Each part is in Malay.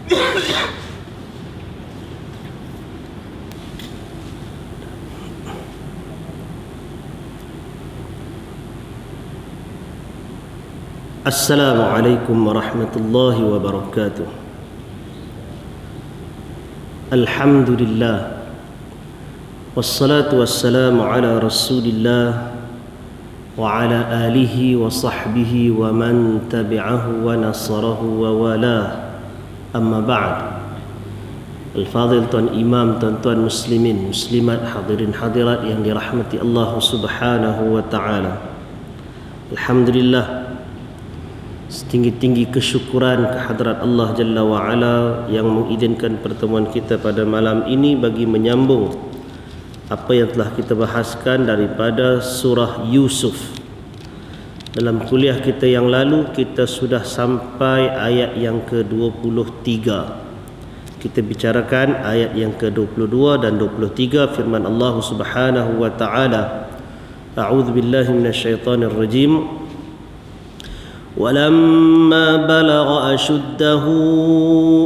Assalamualaikum warahmatullahi wabarakatuh. Alhamdulillah, wassalatu wassalamu ala rasulillah wa ala alihi wa sahbihi wa man tabi'ahu wa nasarahu wa walah. Amma ba'd. Al-Fadhil Tuan Imam, tuan-tuan muslimin, muslimat, hadirin hadirat yang dirahmati Allah subhanahu wa ta'ala. Alhamdulillah, setinggi-tinggi kesyukuran kehadrat Allah Jalla wa'ala yang mengizinkan pertemuan kita pada malam ini bagi menyambung apa yang telah kita bahaskan daripada surah Yusuf. Dalam kuliah kita yang lalu kita sudah sampai ayat yang ke-23. Kita bicarakan ayat yang ke-22 dan 23 firman Allah Subhanahu wa taala. A'udzu billahi minasyaitonir rajim. وَلَمَّا بَلَغَ أَشُدَّهُ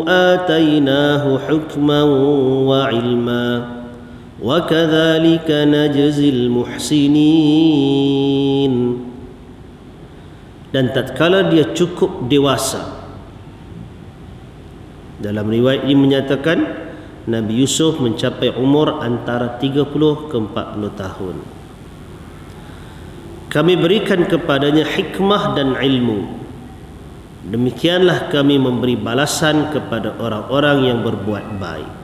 آتَيْنَاهُ حُكْمًا وَعِلْمًا وَكَذَلِكَ نَجْزِي الْمُحْسِنِينَ. Dan tatkala dia cukup dewasa, dalam riwayat ini menyatakan Nabi Yusuf mencapai umur antara 30 ke 40 tahun. Kami berikan kepadanya hikmah dan ilmu. Demikianlah kami memberi balasan kepada orang-orang yang berbuat baik.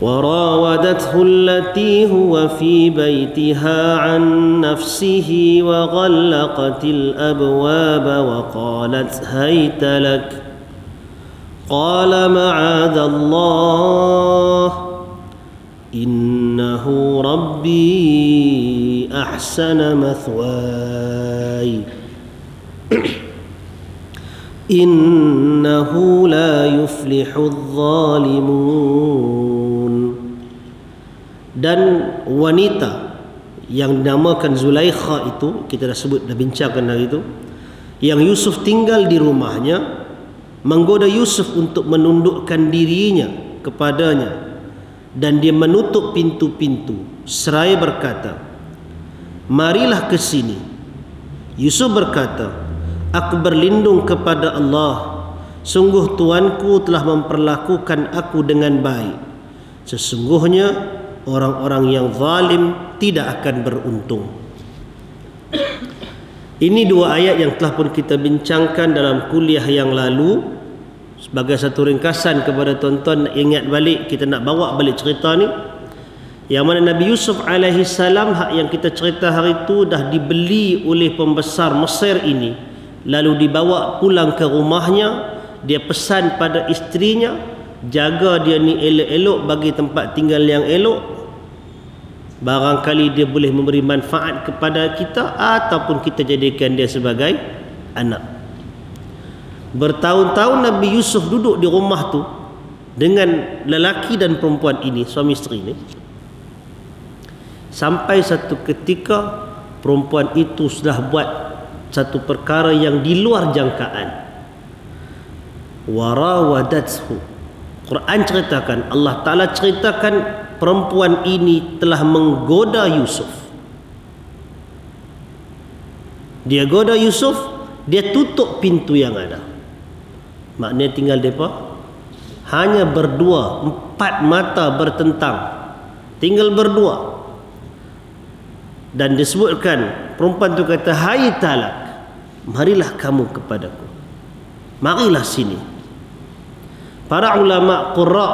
وَرَاوَدَتْهُ الَّتِي هُوَ فِي بَيْتِهَا عَنْ نَفْسِهِ وَغَلَّقَتِ الْأَبْوَابَ وَقَالَتْ هَيْتَ لَكَ قَالَ مَعَاذَ اللَّهِ إِنَّهُ رَبِّي أحسن مثواي إنه لا يفلح الظالمون. Dan wanita yang dinamakan Zulaikha itu, kita dah sebut, dah bincangkan hari itu, yang Yusuf tinggal di rumahnya, menggoda Yusuf untuk menundukkan dirinya kepadanya, dan dia menutup pintu-pintu seraya berkata, marilah ke sini. Yusuf berkata, aku berlindung kepada Allah. Sungguh tuanku telah memperlakukan aku dengan baik. Sesungguhnya orang-orang yang zalim tidak akan beruntung. Ini dua ayat yang telah pun kita bincangkan dalam kuliah yang lalu. Sebagai satu ringkasan kepada tuan-tuan, ingat balik, kita nak bawa balik cerita ni, yang mana Nabi Yusuf alaihi salam, hak yang kita cerita hari itu, dah dibeli oleh pembesar Mesir ini, lalu dibawa pulang ke rumahnya. Dia pesan pada istrinya, jaga dia ni elok-elok, bagi tempat tinggal yang elok, barangkali dia boleh memberi manfaat kepada kita, ataupun kita jadikan dia sebagai anak. Bertahun-tahun Nabi Yusuf duduk di rumah tu dengan lelaki dan perempuan ini, suami isteri ini, sampai satu ketika perempuan itu sudah buat satu perkara yang di luar jangkaan. Warawadathu. Quran ceritakan, Allah Ta'ala ceritakan, perempuan ini telah menggoda Yusuf. Dia goda Yusuf, dia tutup pintu yang ada. Maknanya tinggal mereka hanya berdua, empat mata bertentang, tinggal berdua. Dan disebutkan perempuan itu kata, hai talak, marilah kamu kepadaku, marilah sini. Para ulama qurra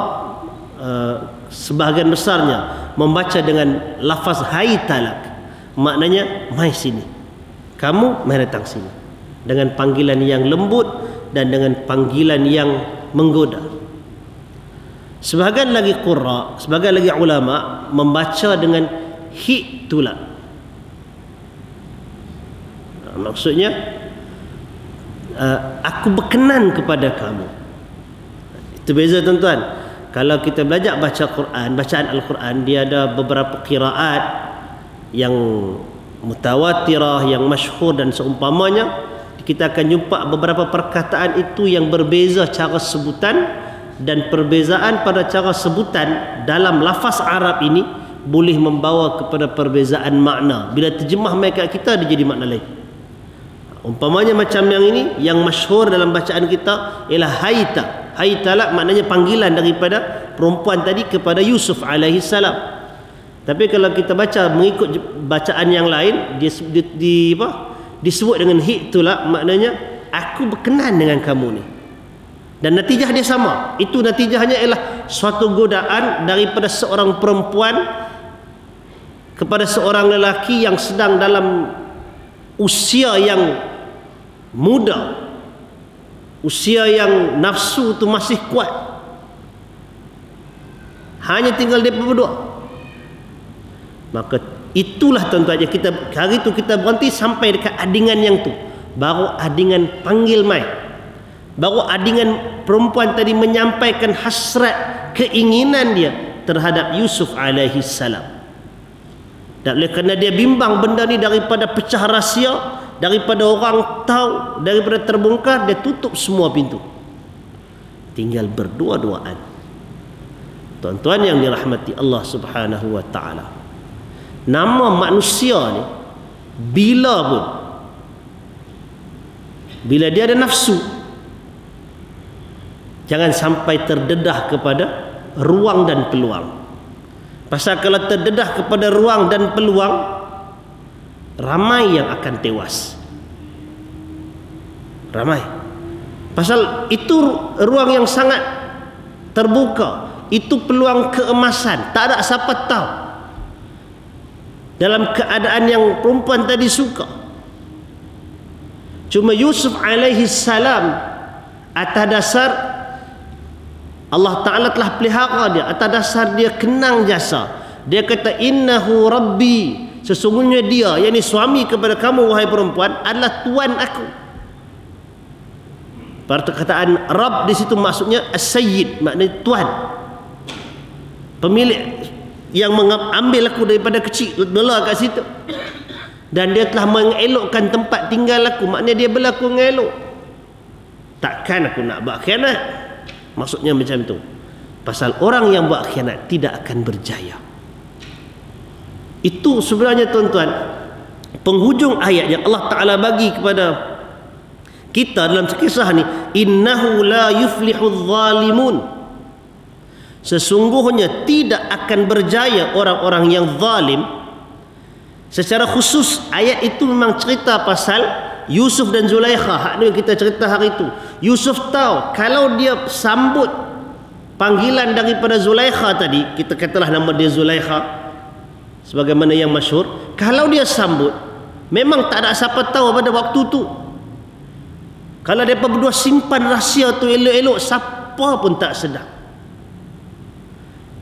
sebahagian besarnya membaca dengan lafaz hai talak, maknanya mai sini, kamu mai datang sini, dengan panggilan yang lembut dan dengan panggilan yang menggoda. Sebahagian lagi qurra, sebahagian lagi ulama membaca dengan hitula. Maksudnya aku berkenan kepada kamu. Itu beza tuan-tuan. Kalau kita belajar baca Quran, bacaan Al-Quran, dia ada beberapa qiraat yang mutawatirah, yang masyhur dan seumpamanya. kita akan jumpa beberapa perkataan itu yang berbeza cara sebutan, dan perbezaan pada cara sebutan dalam lafaz Arab ini boleh membawa kepada perbezaan makna. Bila terjemah mereka kita, dia jadi makna lain. Umpamanya macam yang ini, yang masyhur dalam bacaan kita ialah haita. Haitala maknanya panggilan daripada perempuan tadi kepada Yusuf alaihi salam. Tapi kalau kita baca mengikut bacaan yang lain, disebut dengan hitula, maknanya aku berkenan dengan kamu ni. Dan natijah dia sama. Itu natijahnya ialah suatu godaan daripada seorang perempuan kepada seorang lelaki yang sedang dalam usia yang muda, usia yang nafsu tu masih kuat, hanya tinggal dia berdua. Maka itulah tuan-tuan, kita hari tu kita berhenti sampai dekat adingan yang tu, baru adingan panggil mai, baru adingan perempuan tadi menyampaikan hasrat keinginan dia terhadap Yusuf alaihi salam. Dan oleh kerana dia bimbang benda ni daripada pecah rahsia, daripada orang tahu, daripada terbongkar, dia tutup semua pintu, tinggal berdua-duaan. Tuan-tuan yang dirahmati Allah Subhanahu wa taala, nama manusia ni bila dia ada nafsu, jangan sampai terdedah kepada ruang dan peluang. Pasal kalau terdedah kepada ruang dan peluang, ramai yang akan tewas. Ramai. Pasal itu ruang yang sangat terbuka, itu peluang keemasan, tak ada siapa tahu. Dalam keadaan yang perempuan tadi suka, cuma Yusuf alaihi salam atas dasar Allah Ta'ala telah pelihara dia, atas dasar dia kenang jasa, dia kata innahu rabbi, sesungguhnya dia, yakni suami kepada kamu wahai perempuan, adalah tuan aku. Perkataan Rabb di situ maksudnya as-sayyid, maknanya tuan, pemilik yang mengambil aku daripada kecil, bela kat situ, dan dia telah mengelokkan tempat tinggal aku, maknanya dia berlaku mengelok. Takkan aku nak buat khianat, maksudnya macam tu. Pasal orang yang buat khianat tidak akan berjaya. Itu sebenarnya tuan-tuan penghujung ayat yang Allah Ta'ala bagi kepada kita dalam kisah ni, innahu la yuflihudz zalimun, sesungguhnya tidak akan berjaya orang-orang yang zalim. Secara khusus ayat itu memang cerita pasal Yusuf dan Zulaikha. Hak ni kita cerita hari itu. Yusuf tahu kalau dia sambut panggilan daripada Zulaikha tadi, kita katalah nama dia Zulaikha sebagaimana yang masyhur, kalau dia sambut, memang tak ada siapa tahu pada waktu tu. Kalau mereka berdua simpan rahsia tu elok-elok, siapa pun tak sedar.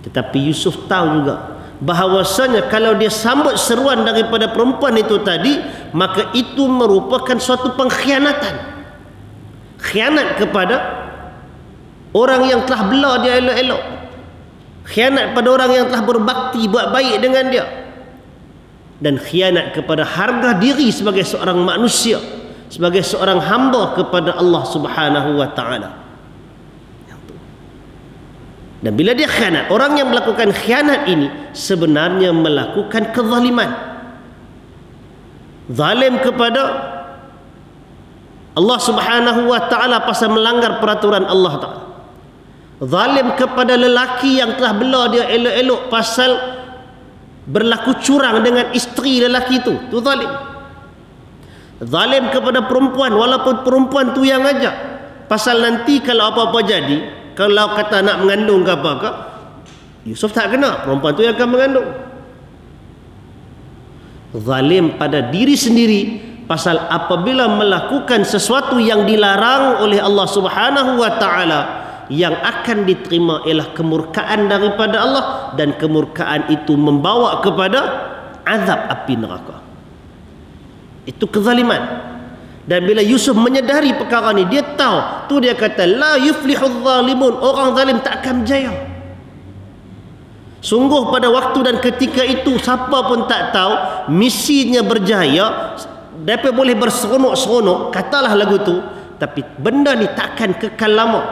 Tetapi Yusuf tahu juga bahawasanya kalau dia sambut seruan daripada perempuan itu tadi, maka itu merupakan suatu pengkhianatan, khianat kepada orang yang telah bela dia elok-elok, khianat pada orang yang telah berbakti, buat baik dengan dia, dan khianat kepada harga diri sebagai seorang manusia, sebagai seorang hamba kepada Allah Subhanahu wa ta'ala. Dan bila dia khianat, orang yang melakukan khianat ini sebenarnya melakukan kezaliman, zalim kepada Allah Subhanahu wa ta'ala pasal melanggar peraturan Allah Ta'ala, zalim kepada lelaki yang telah bela dia elok-elok pasal berlaku curang dengan isteri lelaki itu zalim. Zalim kepada perempuan walaupun perempuan tu yang ajak, pasal nanti kalau apa-apa jadi, kalau kata nak mengandung ke apa ke, Yusuf tak kena, perempuan tu yang akan mengandung. Zalim pada diri sendiri pasal apabila melakukan sesuatu yang dilarang oleh Allah Subhanahu wa ta'ala, yang akan diterima ialah kemurkaan daripada Allah, dan kemurkaan itu membawa kepada azab api neraka. Itu kezaliman. Dan bila Yusuf menyedari perkara ni, dia tahu tu, dia kata la yuflihudz zalimun, orang zalim tak akan berjaya. Sungguh pada waktu dan ketika itu siapa pun tak tahu misinya berjaya Mereka boleh berseronok-seronok, katalah lagu tu, tapi benda ni takkan kekal lama.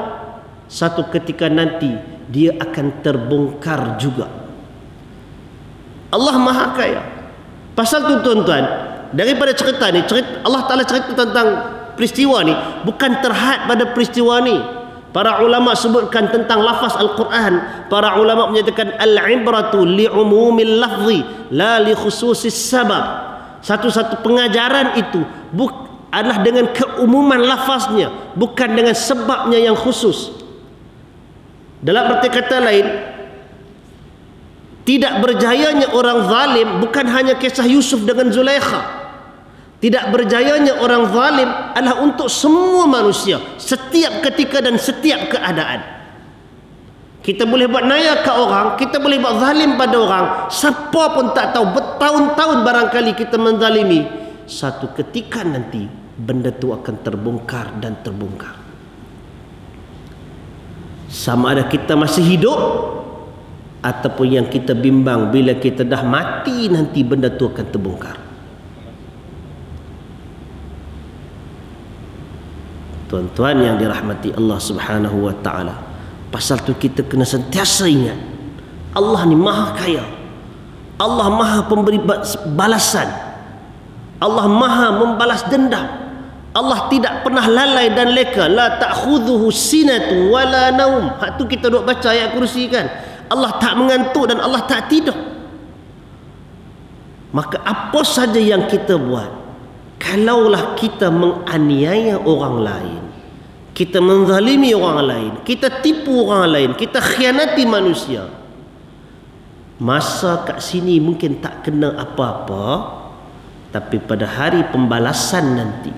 Satu ketika nanti dia akan terbongkar juga. Allah Maha Kaya. Pasal tu tuan-tuan, daripada cerita ni, Allah Ta'ala cerita tentang peristiwa ni bukan terhad pada peristiwa ni. Para ulama sebutkan tentang lafaz Al-Quran. Para ulama menyatakan al-ibratu li'umumil lafzi la li khususis sabab. Satu-satu pengajaran itu adalah dengan keumuman lafaznya, bukan dengan sebabnya yang khusus. Dalam arti kata lain, tidak berjayanya orang zalim bukan hanya kisah Yusuf dengan Zulaikha. Tidak berjayanya orang zalim adalah untuk semua manusia, setiap ketika dan setiap keadaan. Kita boleh buat naya ke orang, kita boleh buat zalim pada orang, siapa pun tak tahu, bertahun-tahun barangkali kita menzalimi. Satu ketika nanti benda itu akan terbongkar dan terbongkar. Sama ada kita masih hidup ataupun yang kita bimbang bila kita dah mati nanti benda itu akan terbongkar. Tuan-tuan yang dirahmati Allah Subhanahu wa taala, pasal tu kita kena sentiasa ingat Allah ni Maha Kaya. Allah Maha pemberi balasan. Allah Maha membalas dendam. Allah tidak pernah lalai dan leka. La ta'khudhuhu sinatu wala naum. Hak tu kita duk baca ayat kursi kan. Allah tak mengantuk dan Allah tak tidur. Maka apa saja yang kita buat, kalaulah kita menganiaya orang lain, kita menzalimi orang lain, kita tipu orang lain, kita khianati manusia, masa kat sini mungkin tak kena apa-apa, tapi pada hari pembalasan nanti,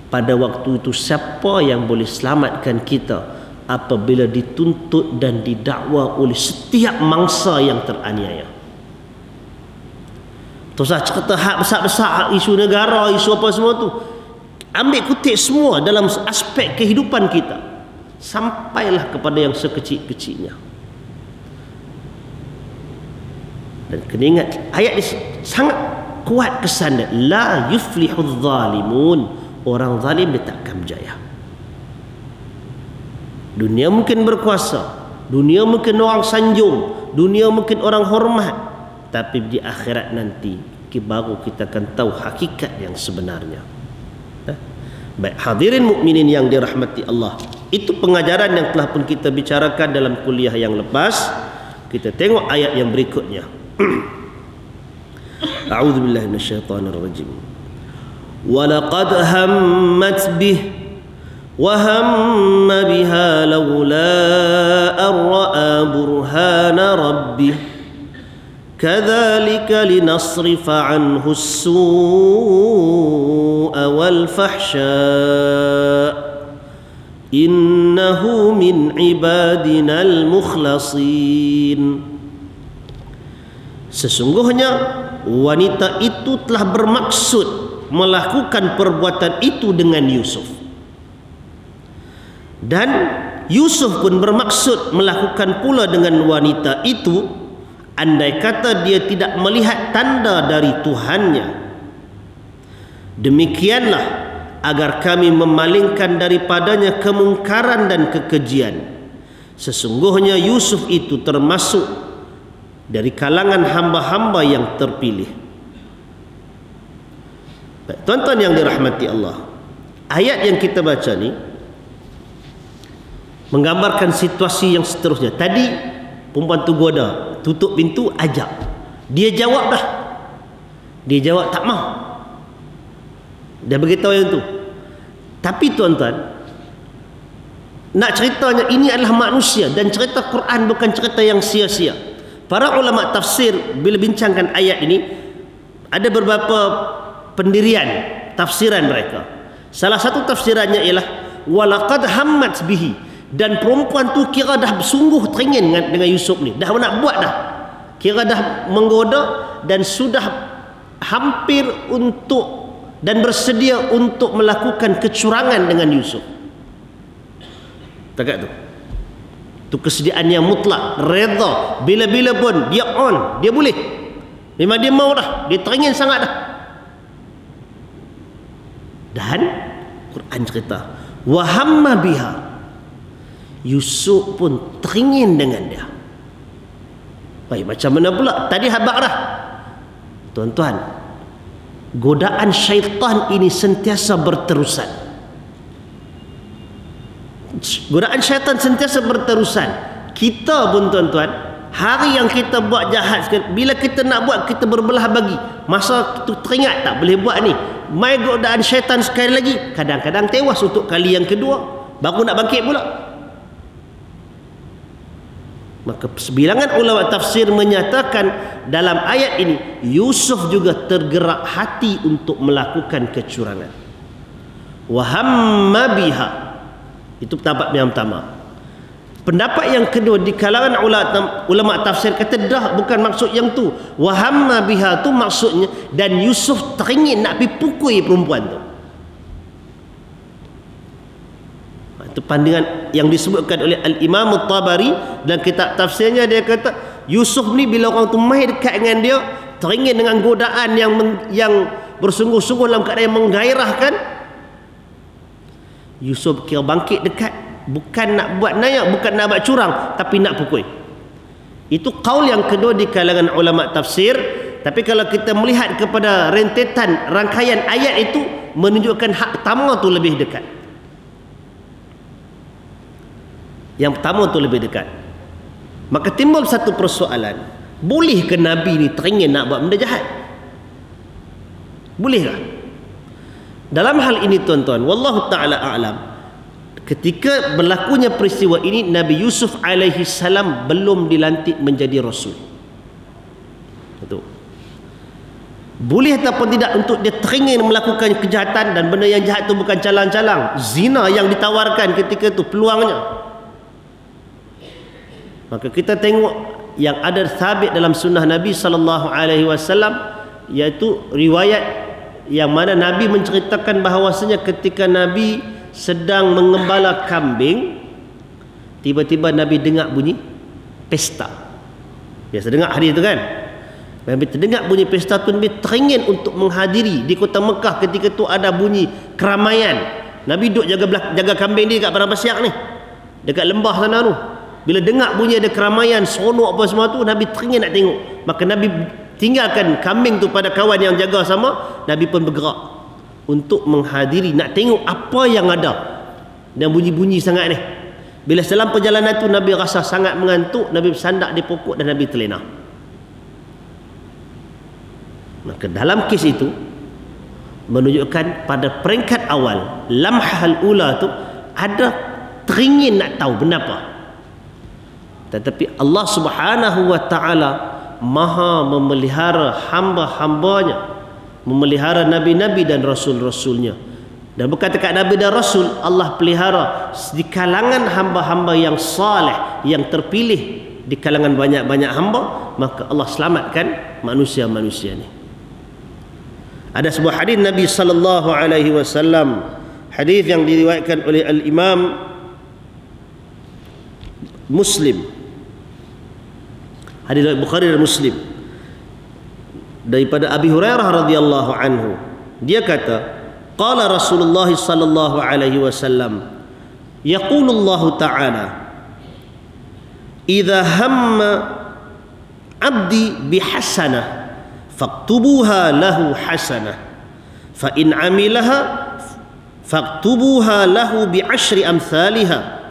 pada waktu itu siapa yang boleh selamatkan kita apabila dituntut dan didakwa oleh setiap mangsa yang teraniaya. Tak usah cerita hak besar-besar, hak isu negara, isu apa semua tu. Ambil kutip semua dalam aspek kehidupan kita, sampailah kepada yang sekecil-kecilnya. Dan kena ingat ayat ini sangat kuat kesan dia. La yuflihudz zalimun. Orang zalim dia takkan berjaya. Dunia mungkin berkuasa, dunia mungkin orang sanjung, dunia mungkin orang hormat, tapi di akhirat nanti baru kita akan tahu hakikat yang sebenarnya. Baik hadirin mukminin yang dirahmati Allah, itu pengajaran yang telah pun kita bicarakan dalam kuliah yang lepas. Kita tengok ayat yang berikutnya. A'udzubillahi minasyaitonirrajim. Walaqad hammat bih wa hamma biha laula an ra'a burhana rabbih kadzalika linasrifa anhu as-su'a wal fahsya innahu min ibadina al-mukhlasin. Sesungguhnya wanita itu telah bermaksud melakukan perbuatan itu dengan Yusuf, dan Yusuf pun bermaksud melakukan pula dengan wanita itu, andai kata dia tidak melihat tanda dari Tuhannya. Demikianlah agar kami memalingkan daripadanya kemungkaran dan kekejian. Sesungguhnya Yusuf itu termasuk dari kalangan hamba-hamba yang terpilih. Tuan-tuan yang dirahmati Allah, ayat yang kita baca ni menggambarkan situasi yang seterusnya. Tadi perempuan tu goda, tutup pintu, ajak. Dia jawab dah. Dia jawab tak mau. Dia beritahu yang tu. Tapi tuan-tuan, nak ceritanya ini adalah manusia, dan cerita Quran bukan cerita yang sia-sia. Para ulama tafsir bila bincangkan ayat ini, ada beberapa pendirian tafsiran mereka. Salah satu tafsirannya ialah walaqad hammat bihi, dan perempuan tu kira dah sungguh teringin dengan Yusuf ni, dah nak buat dah, kira dah menggoda dan sudah hampir untuk dan bersedia untuk melakukan kecurangan dengan Yusuf. Tak tu. Itu kesediaan yang mutlak, redha, bila-bila pun dia on, dia boleh. Memang dia mau dah, dia teringin sangat dah. Dan Quran cerita, wa hamma biha, Yusuf pun teringin dengan dia. Baik, macam mana pula? Tadi habaq dah. Tuan-tuan, godaan syaitan ini sentiasa berterusan. Godaan syaitan sentiasa berterusan. Kita pun tuan-tuan, hari yang kita buat jahat sekali, bila kita nak buat, kita berbelah bagi. Masa kita teringat tak boleh buat ni, mai godaan syaitan sekali lagi, kadang-kadang tewas untuk kali yang kedua, baru nak bangkit pula. Maka sebilangan ulama tafsir menyatakan dalam ayat ini Yusuf juga tergerak hati untuk melakukan kecurangan. Wa hamma biha, itu pendapat yang pertama. Pendapat yang kedua di kalangan ulama tafsir kata dah, bukan maksud yang tu. Wa hamma biha tu maksudnya, dan Yusuf teringin nak pergi pukul perempuan tu. Itu pandangan yang disebutkan oleh Al-Imam At-Tabari dan kitab tafsirnya. Dia kata Yusuf ni bila orang tu mai dekat dengan dia, teringin dengan godaan yang bersungguh-sungguh dalam keadaan yang menggairahkan, Yusuf kira bangkit dekat, bukan nak buat nayak, bukan nak buat curang, tapi nak pukul. Itu qaul yang kedua di kalangan ulama tafsir. Tapi kalau kita melihat kepada rentetan rangkaian ayat itu, menunjukkan hak pertama tu lebih dekat. Yang pertama tu lebih dekat. Maka timbul satu persoalan, boleh ke Nabi ni teringin nak buat benda jahat? Bolehkah? Dalam hal ini tuan-tuan, wallahu ta'ala a'lam, ketika berlakunya peristiwa ini, Nabi Yusuf alaihi salam belum dilantik menjadi rasul. Itu boleh ataupun tidak untuk dia teringin melakukan kejahatan, dan benda yang jahat itu bukan calang-calang. Zina yang ditawarkan ketika itu peluangnya. Maka kita tengok yang ada sabit dalam sunnah Nabi SAW, iaitu riwayat yang mana Nabi menceritakan bahawasanya ketika Nabi sedang mengembala kambing, tiba-tiba Nabi dengar bunyi pesta. Biasa dengar hadis itu kan? Nabi terdengar bunyi pesta tu, Nabi teringin untuk menghadiri. Di kota Mekah ketika itu ada bunyi keramaian. Nabi duduk jaga kambing dia kat padang pasir ni, dekat lembah sana tu. Bila dengar bunyi ada keramaian, seronok apa semua tu, Nabi teringin nak tengok. Maka Nabi tinggalkan kambing tu pada kawan yang jaga sama. Nabi pun bergerak untuk menghadiri, nak tengok apa yang ada dan bunyi-bunyi sangat ni. Bila dalam perjalanan tu Nabi rasa sangat mengantuk, Nabi bersandak di pokok dan Nabi terlena. Maka dalam kes itu menunjukkan pada peringkat awal, lamhal ula tu ada teringin nak tahu kenapa. Tetapi Allah Subhanahu wa ta'ala maha memelihara hamba-hambanya, memelihara nabi-nabi dan rasul-rasulnya. Dan bukan dekat nabi dan rasul, Allah pelihara di kalangan hamba-hamba yang saleh, yang terpilih di kalangan banyak-banyak hamba. Maka Allah selamatkan manusia-manusia ni. Ada sebuah hadis Nabi sallallahu alaihi wasallam, hadis yang diriwayatkan oleh Al-Imam Muslim, hadis Bukhari dan Muslim, daripada Abi Hurairah radhiyallahu anhu. Dia kata, qala Rasulullah sallallahu alaihi wasallam, yaqulullahu ta'ala, idza hamma 'abdi bihasanah faktubuha lahu hasanah, fa in 'amilaha faktubuha lahu bi'ashri amsalha,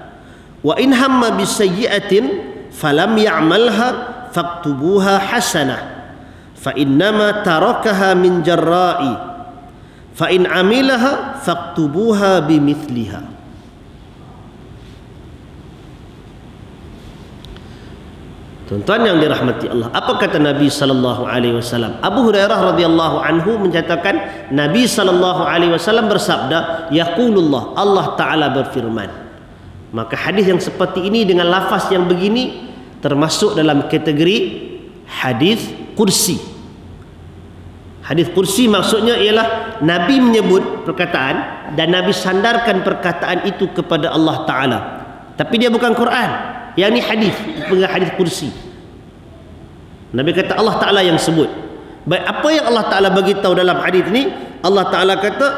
wa in hamma bisayyi'atin falam ya'malha faktubuha hasanah, fa innama tarakaha min jarra'i, fa in 'amilaha faktubuha bimithliha. Tuan-tuan yang dirahmati Allah, apa kata Nabi sallallahu alaihi wasallam? Abu Hurairah radhiyallahu anhu mencatatkan Nabi sallallahu alaihi wasallam bersabda, yaqulullah, Allah taala berfirman. Maka hadis yang seperti ini dengan lafaz yang begini termasuk dalam kategori hadis kursi. Hadis kursi maksudnya ialah Nabi menyebut perkataan dan Nabi sandarkan perkataan itu kepada Allah taala. Tapi dia bukan Quran. Yang ni hadis, hadis kursi. Nabi kata Allah Ta'ala yang sebut. Baik, apa yang Allah Ta'ala bagi tahu dalam hadis ni? Allah Ta'ala kata,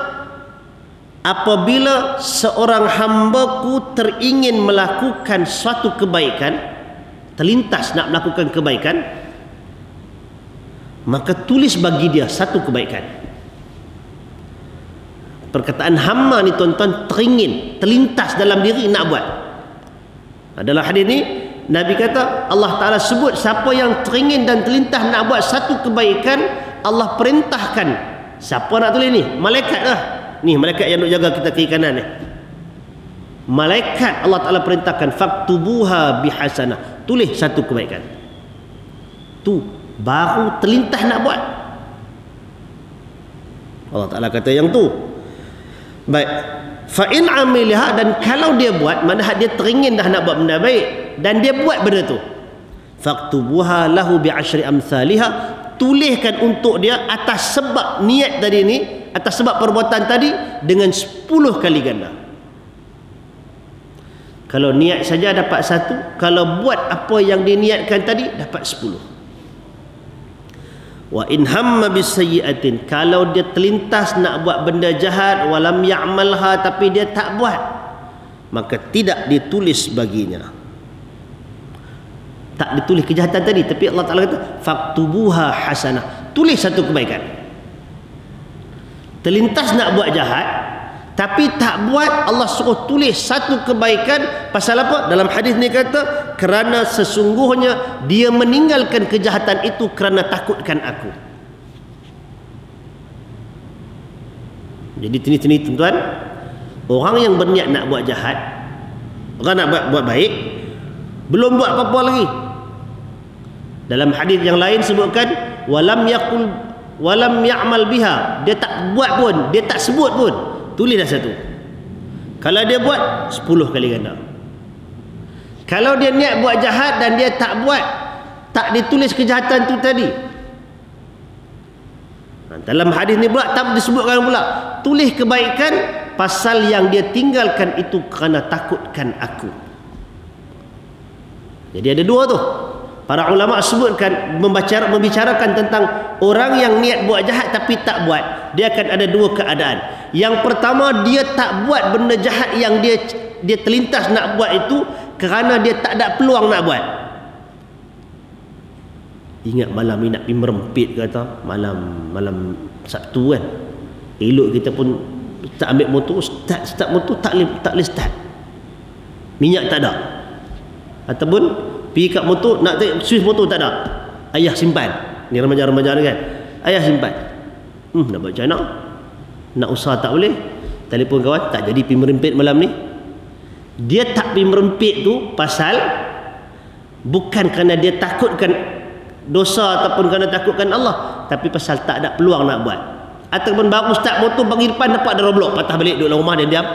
apabila seorang hambaku teringin melakukan suatu kebaikan, terlintas nak melakukan kebaikan, maka tulis bagi dia satu kebaikan. Perkataan hamma ni tuan-tuan, teringin, terlintas dalam diri nak buat. Dalam hadis ni Nabi kata, Allah Ta'ala sebut siapa yang teringin dan terlintas nak buat satu kebaikan, Allah perintahkan. Siapa nak tulis ni? Malaikat lah. Ni malaikat yang duk jaga kita kiri kanan ni. Malaikat Allah Ta'ala perintahkan, faktubuha bihasanah, tulis satu kebaikan. Tu baru terlintas nak buat. Allah Ta'ala kata yang tu. Baik, fa in amilha, dan kalau dia buat, mana dia teringin dah nak buat benda baik dan dia buat benda tu, faktubuha lahu bi asyri amsalha, tuliskan untuk dia atas sebab niat tadi ni, atas sebab perbuatan tadi dengan 10 kali ganda. Kalau niat saja dapat 1, kalau buat apa yang diniatkan tadi dapat 10. Wa in hamma bisayyi'atin, kalau dia terlintas nak buat benda jahat, walam ya'malha, tapi dia tak buat, maka tidak ditulis baginya. Tak ditulis kejahatan tadi, tapi Allah Ta'ala kata faktubuha hasanah, tulis satu kebaikan. Terlintas nak buat jahat tapi tak buat, Allah suruh tulis satu kebaikan. Pasal apa? Dalam hadis ni kata, kerana sesungguhnya dia meninggalkan kejahatan itu kerana takutkan aku. Jadi tini-tini tuan-tuan, orang yang berniat nak buat jahat, orang nak buat baik, belum buat apa-apa lagi. Dalam hadis yang lain sebutkan, walam ya'mal biha, dia tak buat pun, dia tak sebut pun, tulis dah satu. Kalau dia buat 10 kali ganda. Kalau dia niat buat jahat dan dia tak buat, tak ditulis kejahatan tu tadi. Dalam hadis ni pula tak disebutkan pula, tulis kebaikan pasal yang dia tinggalkan itu kerana takutkan aku. Jadi ada dua tu. Para ulama sebutkan, membicarakan tentang orang yang niat buat jahat tapi tak buat, dia akan ada dua keadaan. Yang pertama, dia tak buat benda jahat yang dia terlintas nak buat itu kerana dia tak ada peluang nak buat. Ingat malam ni nak pergi merempit kata, malam Sabtu kan, elok kita pun tak ambil motor, start motor tak boleh start, minyak tak ada, ataupun pergi kat motor nak tengok switch motor tak ada, ayah simpan. Ni remaja-remaja ni kan, ayah simpan. Nak buat macam mana? Nak usaha tak boleh, telefon kawan, tak jadi pergi merempit malam ni. Dia tak pergi merempit tu pasal bukan kerana dia takutkan dosa ataupun kerana takutkan Allah, tapi pasal tak ada peluang nak buat. Ataupun baru start motor, bagi depan dapat ada roblok, patah balik duduk dalam rumah dia diam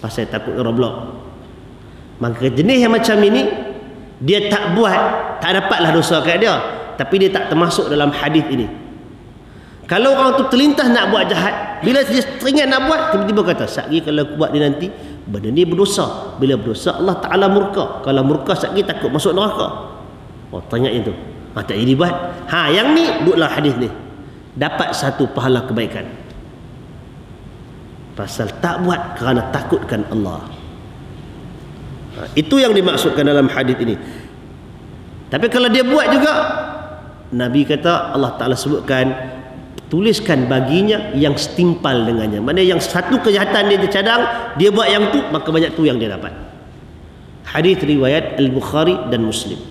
pasal takut roblok. Maka jenis yang macam ini, dia tak buat, tak dapatlah dosa kat dia, tapi dia tak termasuk dalam hadis ini. Kalau orang tu terlintas nak buat jahat, bila dia teringat nak buat, tiba-tiba kata, satgi kalau aku buat ni nanti benda ni berdosa. Bila berdosa, Allah Ta'ala murka. Kalau murka, satgi takut masuk neraka. Oh, tanya itu. Tak jadi buat. Yang ni duduklah hadis ni, dapat satu pahala kebaikan pasal tak buat kerana takutkan Allah. Itu yang dimaksudkan dalam hadis ini. Tapi kalau dia buat juga, Nabi kata, Allah Ta'ala sebutkan, tuliskan baginya yang setimpal dengannya. Mana yang satu kejahatan dia cadang, dia buat yang tu, maka banyak tu yang dia dapat. Hadis riwayat Al-Bukhari dan Muslim.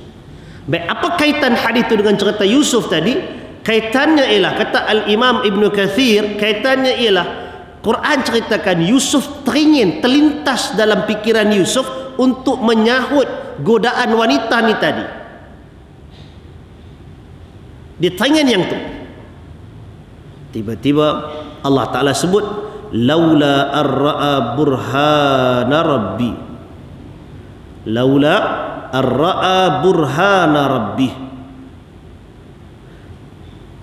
Baik, apa kaitan hadis itu dengan cerita Yusuf tadi? Kaitannya ialah, kata Al-Imam Ibn Kathir, kaitannya ialah Quran ceritakan Yusuf teringin, terlintas dalam fikiran Yusuf untuk menyahut godaan wanita ni tadi. Dia teringin yang tu. Tiba-tiba Allah Ta'ala sebut, laula ar-ra'a burhana rabbi, laula ar-ra'a burhana rabbi,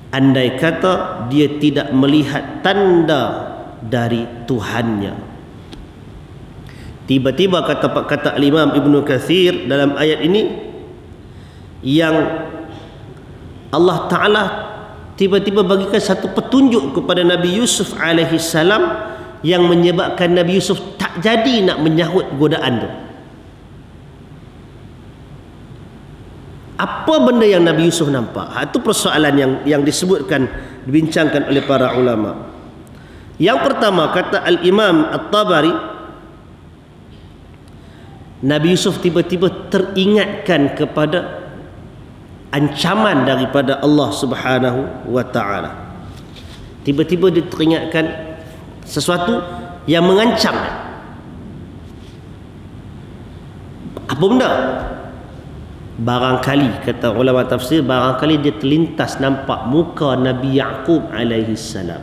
andai kata dia tidak melihat tanda dari Tuhannya. Tiba-tiba kata Imam Ibn Kathir dalam ayat ini, yang Allah Ta'ala tiba-tiba bagikan satu petunjuk kepada Nabi Yusuf alaihi salam, yang menyebabkan Nabi Yusuf tak jadi nak menyahut godaan tu? Apa benda yang Nabi Yusuf nampak? Itu persoalan yang disebutkan, dibincangkan oleh para ulama. Yang pertama, kata Al-Imam At-Tabari, Nabi Yusuf tiba-tiba teringatkan kepada ancaman daripada Allah Subhanahu wa ta'ala. Tiba-tiba dia teringatkan sesuatu yang mengancam. Apa benda? Barangkali, kata ulama tafsir, barangkali dia terlintas nampak muka Nabi Yaqub alaihi salam.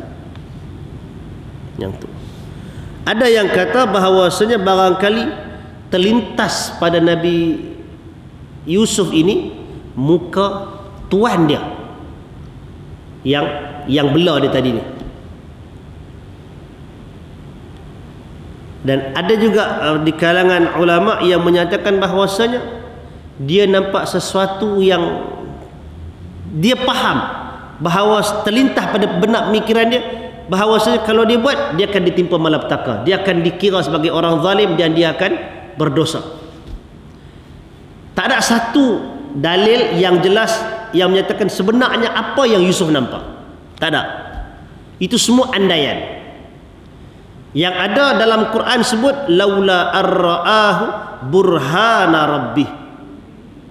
Yang tu. Ada yang kata bahawasanya barangkali terlintas pada Nabi Yusuf ini muka tuan dia yang bela dia tadi ni. Dan ada juga di kalangan ulama yang menyatakan bahawasanya dia nampak sesuatu yang dia faham, bahawa terlintas pada benak pemikiran dia bahawasanya kalau dia buat, dia akan ditimpa malapetaka, dia akan dikira sebagai orang zalim dan dia akan berdosa. Tak ada satu dalil yang jelas yang menyatakan sebenarnya apa yang Yusuf nampak. Tak ada. Itu semua andaian. Yang ada dalam Quran sebut laula ar-ra'ahu burhana rabbih.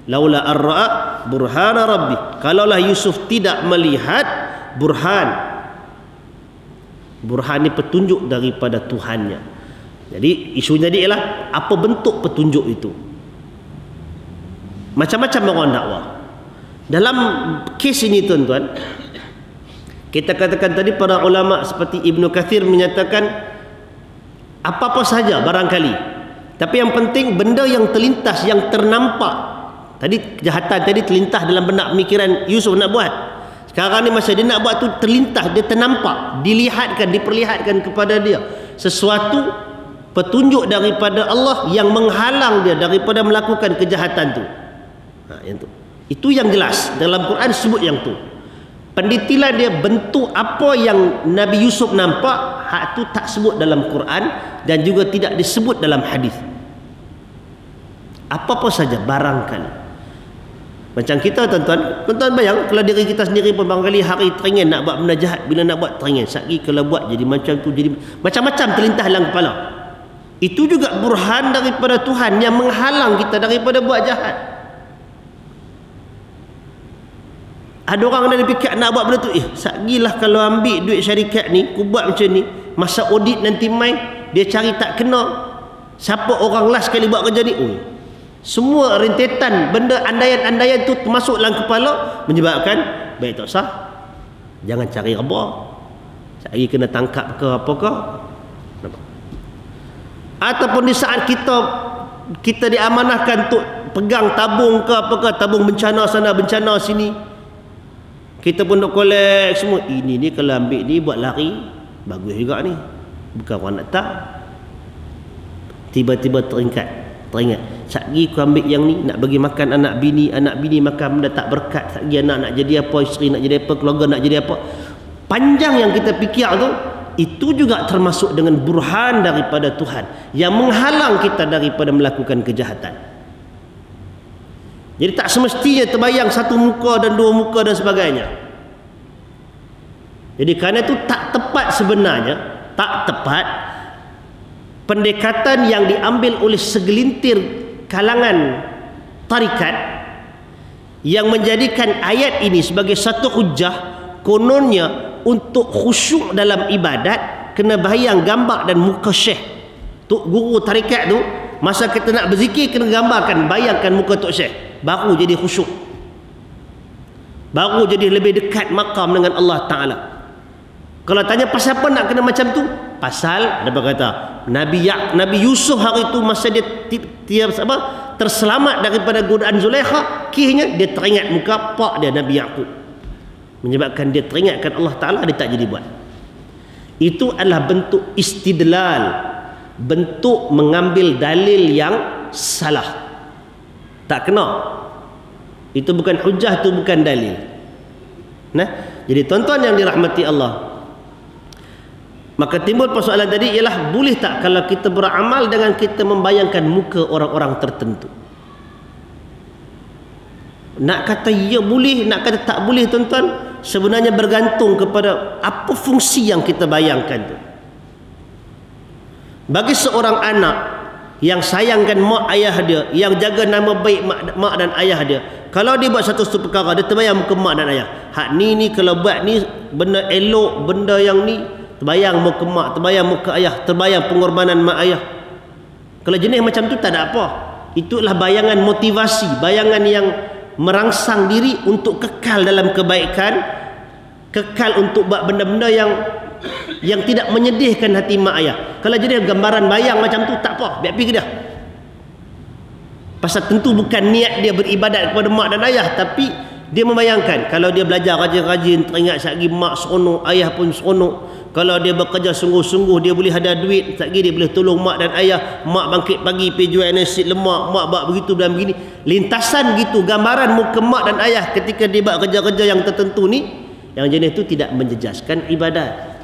Laula ar-ra'a burhana rabbih. Kalaulah Yusuf tidak melihat burhan. Burhan ni petunjuk daripada Tuhannya. Jadi isunya dia ialah apa bentuk petunjuk itu. Macam-macam orang dakwah. Dalam kes ini tuan-tuan, kita katakan tadi para ulama seperti Ibnu Kathir menyatakan apa-apa saja barangkali. Tapi yang penting benda yang terlintas, yang ternampak. Tadi kejahatan tadi terlintas dalam benak pemikiran Yusuf nak buat. Sekarang ni masa dia nak buat tu terlintas, dia ternampak, dilihatkan, diperlihatkan kepada dia sesuatu petunjuk daripada Allah yang menghalang dia daripada melakukan kejahatan tu. Yang tu. Itu yang jelas dalam Quran sebut yang tu. Pendetilan dia bentuk apa yang Nabi Yusuf nampak, hak tu tak sebut dalam Quran dan juga tidak disebut dalam hadis. Apa-apa saja barangkali. Macam kita tuan-tuan bayang kalau diri kita sendiri pun barangkali hari teringin nak buat benda jahat, bila nak buat teringin, satgi kalau buat jadi macam tu, jadi macam-macam terlintas dalam kepala. Itu juga burhan daripada Tuhan yang menghalang kita daripada buat jahat. Ada orang ada fikir nak buat benda tu, satgilah kalau ambil duit syarikat ni, aku buat macam ni, masa audit nanti mai dia cari tak kena, siapa orang last sekali buat kerja ni. Semua rentetan benda andaian-andaian tu masuk dalam kepala menyebabkan baik tak sah, jangan cari reba, cari kena tangkap ke apa ke. Ataupun di saat kita diamanahkan untuk pegang tabung ke apa ke, tabung bencana sana bencana sini, kita pun nak collect semua. Ini ni kalau ambil ni buat lari bagus juga ni, bukan orang nak tak. Tiba-tiba teringat satgi aku ambil yang ni nak bagi makan anak bini makan benda tak berkat, satgi anak nak jadi apa, isteri nak jadi apa, keluarga nak jadi apa. Panjang yang kita fikir tu, itu juga termasuk dengan burhan daripada Tuhan yang menghalang kita daripada melakukan kejahatan. Jadi tak semestinya terbayang satu muka dan dua muka dan sebagainya. Jadi kerana itu tak tepat sebenarnya, tak tepat pendekatan yang diambil oleh segelintir kalangan tarikat yang menjadikan ayat ini sebagai satu hujah. Kononnya untuk khusyuk dalam ibadat kena bayang gambar dan muka syekh. Tok guru tarikat tu masa kita nak berzikir kena gambarkan, bayangkan muka tok syekh, baru jadi khusyuk, baru jadi lebih dekat makam dengan Allah Ta'ala. Kalau tanya pasal apa nak kena macam tu, pasal ada berkata Nabi Yusuf hari itu masa dia terselamat daripada godaan Zulaikha, akhirnya dia teringat muka pak dia Nabi Yaqub, menyebabkan dia teringatkan Allah Ta'ala, dia tak jadi buat. Itu adalah bentuk istidlal, bentuk mengambil dalil yang salah, tak kena. Itu bukan hujah, itu bukan dalil. Nah, jadi tuan-tuan yang dirahmati Allah, Maka timbul persoalan tadi ialah, boleh tak kalau kita beramal dengan kita membayangkan muka orang-orang tertentu? Nak kata ya boleh, nak kata tak boleh tuan-tuan, sebenarnya bergantung kepada apa fungsi yang kita bayangkan tu. Bagi seorang anak yang sayangkan mak ayah dia, yang jaga nama baik mak dan ayah dia, kalau dia buat satu perkara, dia terbayang muka mak dan ayah. Hak ni kalau buat ni benda elok, benda yang ni, terbayang muka mak, terbayang muka ayah, terbayang pengorbanan mak ayah. Kalau jenis macam tu tak ada apa. Itulah bayangan motivasi, bayangan yang merangsang diri untuk kekal dalam kebaikan, kekal untuk buat benda-benda yang tidak menyedihkan hati mak ayah. Kalau jenis gambaran bayang macam tu, tak apa, biar pergi ke dia. Pasal tentu bukan niat dia beribadat kepada mak dan ayah, tapi dia membayangkan kalau dia belajar rajin-rajin, teringat sekali mak seronok, ayah pun seronok. Kalau dia bekerja sungguh-sungguh, dia boleh ada duit, sekali dia boleh tolong mak dan ayah. Mak bangkit pagi pergi jual nasi lemak, mak buat begitu dan begini. Lintasan gitu, gambaran muka mak dan ayah ketika dia buat kerja-kerja yang tertentu ni, yang jenis tu tidak menjejaskan ibadat.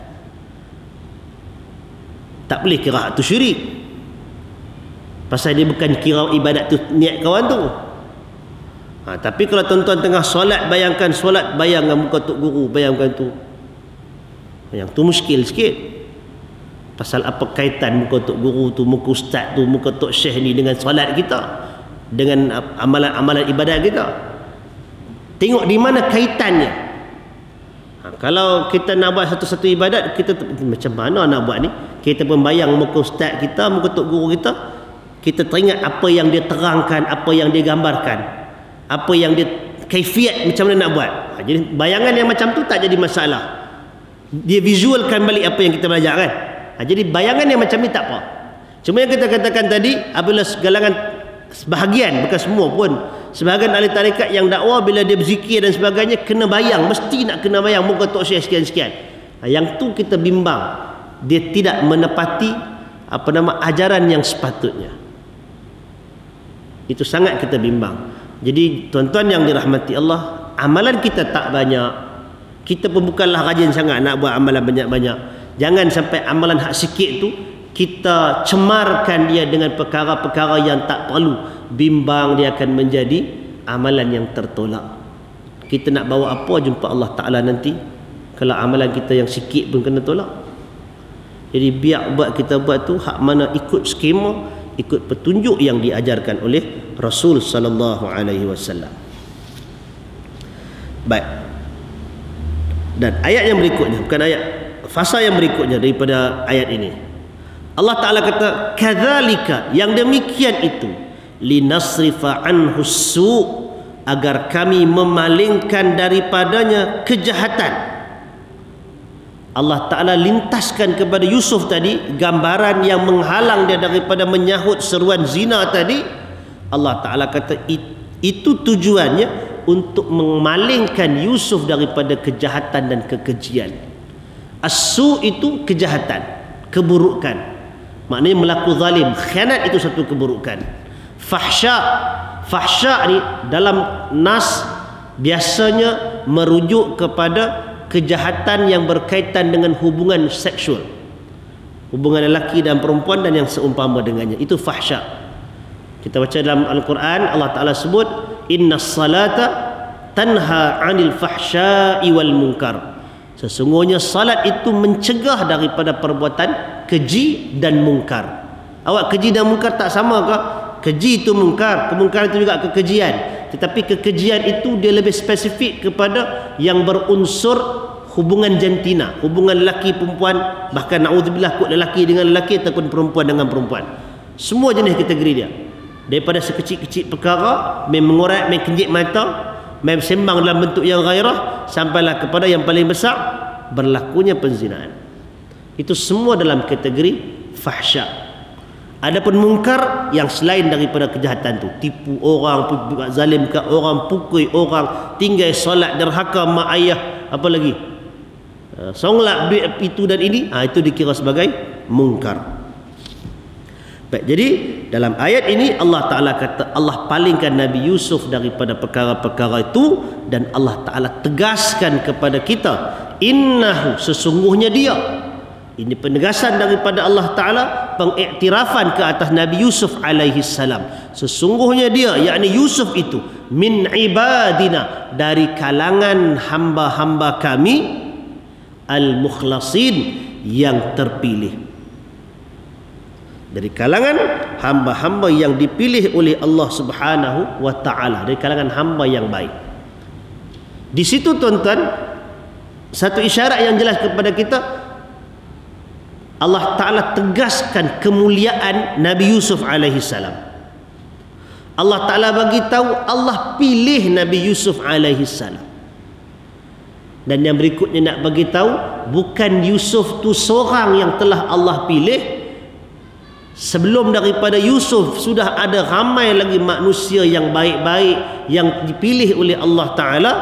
Tak boleh kira tu syirik, pasal dia bukan kira ibadat tu niat kawan tu. Tapi kalau tuan-tuan tengah solat, bayangkan solat, bayangkan muka tok guru, bayangkan tu, yang tu muskil sikit. Pasal apa kaitan muka tok guru tu, muka ustaz tu, muka tok syekh ni dengan solat kita, dengan amalan-amalan ibadat kita? Tengok di mana kaitannya. Kalau kita nak buat satu-satu ibadat, kita macam mana nak buat ni? Kita pun bayang muka ustaz kita, muka tok guru kita, kita teringat apa yang dia terangkan, apa yang dia gambarkan, apa yang dia kaifiat macam mana nak buat. Jadi bayangan yang macam tu tak jadi masalah. Dia visualkan balik apa yang kita belajar kan. Jadi bayangan yang macam ni tak apa. Cuma yang kita katakan tadi, apabila segalangan sebahagian, bukan semua pun, sebahagian ahli tarekat yang dakwah bila dia berzikir dan sebagainya, kena bayang, mesti nak kena bayang muka tok syekh sekian-sekian. Yang tu kita bimbang, dia tidak menepati ajaran yang sepatutnya. Itu sangat kita bimbang. Jadi tuan-tuan yang dirahmati Allah, amalan kita tak banyak, kita pun bukanlah rajin sangat nak buat amalan banyak-banyak. Jangan sampai amalan hak sikit tu kita cemarkan dia dengan perkara-perkara yang tak perlu. Bimbang dia akan menjadi amalan yang tertolak. Kita nak bawa apa jumpa Allah Ta'ala nanti kalau amalan kita yang sikit pun kena tolak? Jadi biar kita buat tu hak mana ikut skema, ikut petunjuk yang diajarkan oleh Rasul sallallahu alaihi wasallam. Baik. Dan ayat yang berikutnya, bukan ayat, fasa yang berikutnya daripada ayat ini, Allah Ta'ala kata, kadzalika, yang demikian itu, linasrifa anhu su', agar kami memalingkan daripadanya kejahatan. Allah Ta'ala lintaskan kepada Yusuf tadi gambaran yang menghalang dia daripada menyahut seruan zina tadi. Allah Ta'ala kata itu tujuannya untuk memalingkan Yusuf daripada kejahatan dan kekejian. As-su' itu kejahatan, keburukan, maknanya melaku zalim, khianat, itu satu keburukan. Fahsya ni dalam nas biasanya merujuk kepada kejahatan yang berkaitan dengan hubungan seksual, hubungan lelaki dan perempuan dan yang seumpama dengannya, itu fahsya. Kita baca dalam Al-Quran, Allah Ta'ala sebut, inna salata tanha anil fahsya'i wal munkar. Sesungguhnya salat itu mencegah daripada perbuatan keji dan mungkar. Awak keji dan mungkar tak sama ke? Keji itu mungkar, kemungkaran itu juga kekejian. Tetapi kekejian itu dia lebih spesifik kepada yang berunsur hubungan jantina, hubungan lelaki perempuan, bahkan na'udzubillah kot lelaki dengan lelaki ataupun perempuan dengan perempuan. Semua jenis kategori dia. Daripada sekecil-kecil perkara, main mengorat, main kenjit mata, main sembang dalam bentuk yang ghairah, sampailah kepada yang paling besar, berlakunya penzinaan. Itu semua dalam kategori fahsya. Adapun mungkar yang selain daripada kejahatan tu, tipu orang, buat zalim kat orang, pukul orang, tinggal solat derhaka mak ayah, apa lagi, songlak itu dan ini, itu dikira sebagai mungkar. Baik, jadi dalam ayat ini Allah Ta'ala kata Allah palingkan Nabi Yusuf daripada perkara-perkara itu, dan Allah Ta'ala tegaskan kepada kita, innahu, sesungguhnya dia, Ini penegasan daripada Allah Ta'ala, pengiktirafan ke atas Nabi Yusuf alaihi salam. Sesungguhnya dia, yakni Yusuf itu, min ibadina, dari kalangan hamba-hamba kami, al-mukhlasin, yang terpilih. Dari kalangan hamba-hamba yang dipilih oleh Allah Subhanahu wa Ta'ala, dari kalangan hamba yang baik. Di situ tuan-tuan, satu isyarat yang jelas kepada kita, Allah Ta'ala tegaskan kemuliaan Nabi Yusuf alaihi salam. Allah Ta'ala bagi tahu Allah pilih Nabi Yusuf alaihi salam. Dan yang berikutnya nak bagi tahu, bukan Yusuf tu seorang yang telah Allah pilih. Sebelum daripada Yusuf sudah ada ramai lagi manusia yang baik-baik yang dipilih oleh Allah Ta'ala.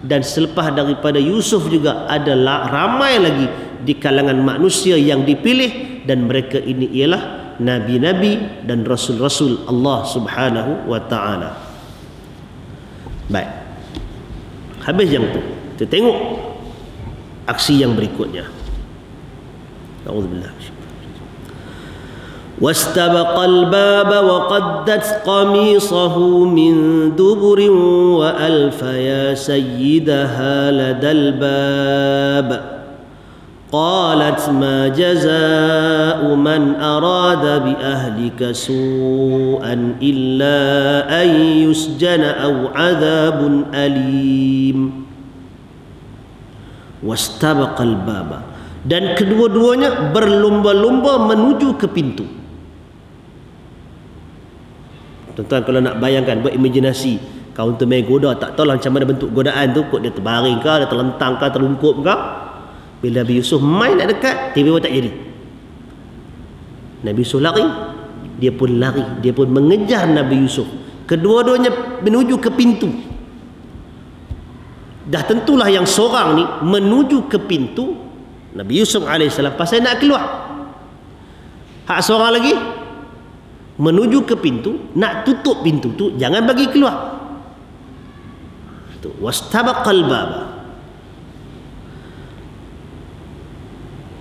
Dan selepas daripada Yusuf juga ada ramai lagi di kalangan manusia yang dipilih, dan mereka ini ialah nabi-nabi dan rasul-rasul Allah Subhanahu wa Ta'ala. Baik, habis yang tu, kita tengok aksi yang berikutnya. A'udzubillah. واستبق الباب وقدت قميصه من دبر وألف يا سيدها لدى الباب قالت ما جزاء من أراد بأهلك سوءا إلا أن يسجن أو عذاب أليم. واستبق الباب, dan kedua-duanya berlomba-lomba menuju ke pintu. Tuan-tuan kalau nak bayangkan, berimajinasi, kau tu main goda, tak tahu lah macam mana bentuk godaan tu, kok dia terbaring ke, dia terlentang ke, terlungkup ke. Bila Nabi Yusuf main nak dekat, tiba-tiba tak jadi. Nabi Yusuf lari, dia pun lari, dia pun mengejar Nabi Yusuf. Kedua-duanya menuju ke pintu. Dah tentulah yang seorang ni menuju ke pintu, Nabi Yusuf AS, pasal nak keluar. Hak seorang lagi menuju ke pintu, nak tutup pintu tu, jangan bagi keluar. Tu wastabaqal baba.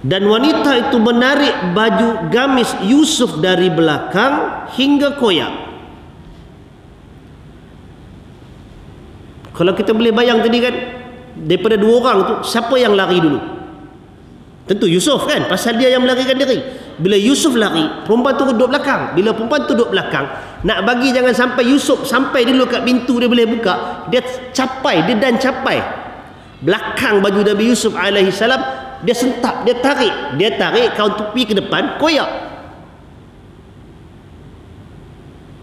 Dan wanita itu menarik baju gamis Yusuf dari belakang hingga koyak. Kalau kita boleh bayang tadi kan, daripada dua orang tu, siapa yang lari dulu? Tentu Yusuf kan, pasal dia yang melarikan diri. Bila Yusuf lari, perempuan tu duduk belakang. Bila perempuan tu duduk belakang, nak bagi jangan sampai Yusuf sampai dulu kat pintu dia boleh buka, dia capai, dia dan capai belakang baju Nabi Yusuf alaihi salam, dia sentak, dia tarik kaun tepi ke depan, koyak.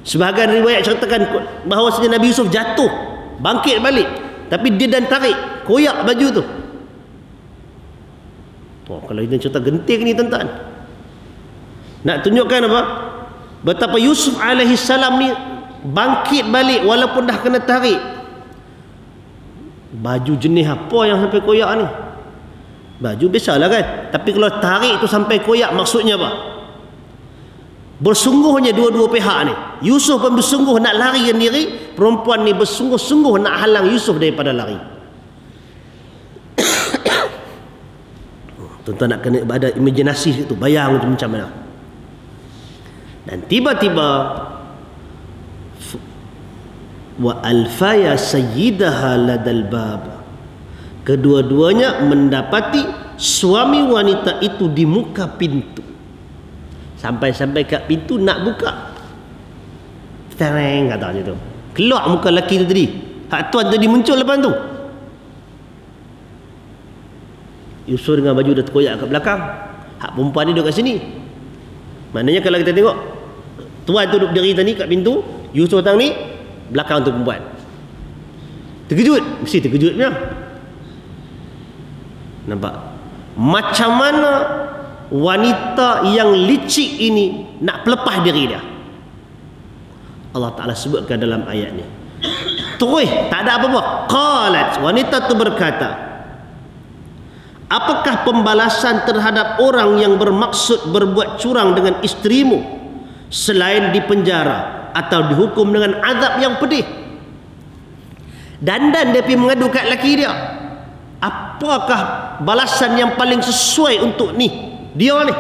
Sebahagian riwayat ceritakan bahawasanya Nabi Yusuf jatuh, bangkit balik, tapi dia dan tarik, koyak baju tu. Oh, kalau kita cerita genting ni tuan-tuan, nak tunjukkan apa? Betapa Yusuf alaihi salam ni bangkit balik walaupun dah kena tarik. Baju jenis apa yang sampai koyak ni? Baju biasalah kan, tapi kalau tarik tu sampai koyak, maksudnya apa? Bersungguhnya dua-dua pihak ni. Yusuf pun bersungguh nak larikan diri, perempuan ni bersungguh-sungguh nak halang Yusuf daripada lari. Tuan-tuan nak kena ada imajinasi itu, bayang tu macam mana. Dan tiba-tiba wa alfaya sayyidaha ladal bab, kedua-duanya mendapati suami wanita itu di muka pintu. Sampai-sampai kat pintu nak buka, tereng kata tu, keluar muka lelaki tu tadi. Hak tuan tadi muncul lepas tu. Yusuf dengan baju dah terkoyak kat belakang, hak perempuan ni duduk kat sini. Maknanya kalau kita tengok, tuan tu duduk diri tadi kat pintu, Yusuf datang ni, belakang tu perempuan. Terkejut, mesti terkejut punya. Nampak macam mana wanita yang licik ini nak pelepah diri dia. Allah Ta'ala sebutkan dalam ayat ni. Terus, tak ada apa-apa. Qalat, wanita tu berkata, apakah pembalasan terhadap orang yang bermaksud berbuat curang dengan isterimu selain dipenjara atau dihukum dengan azab yang pedih? Dandan dia pergi mengadu kat lelaki dia. Apakah balasan yang paling sesuai untuk dia ni.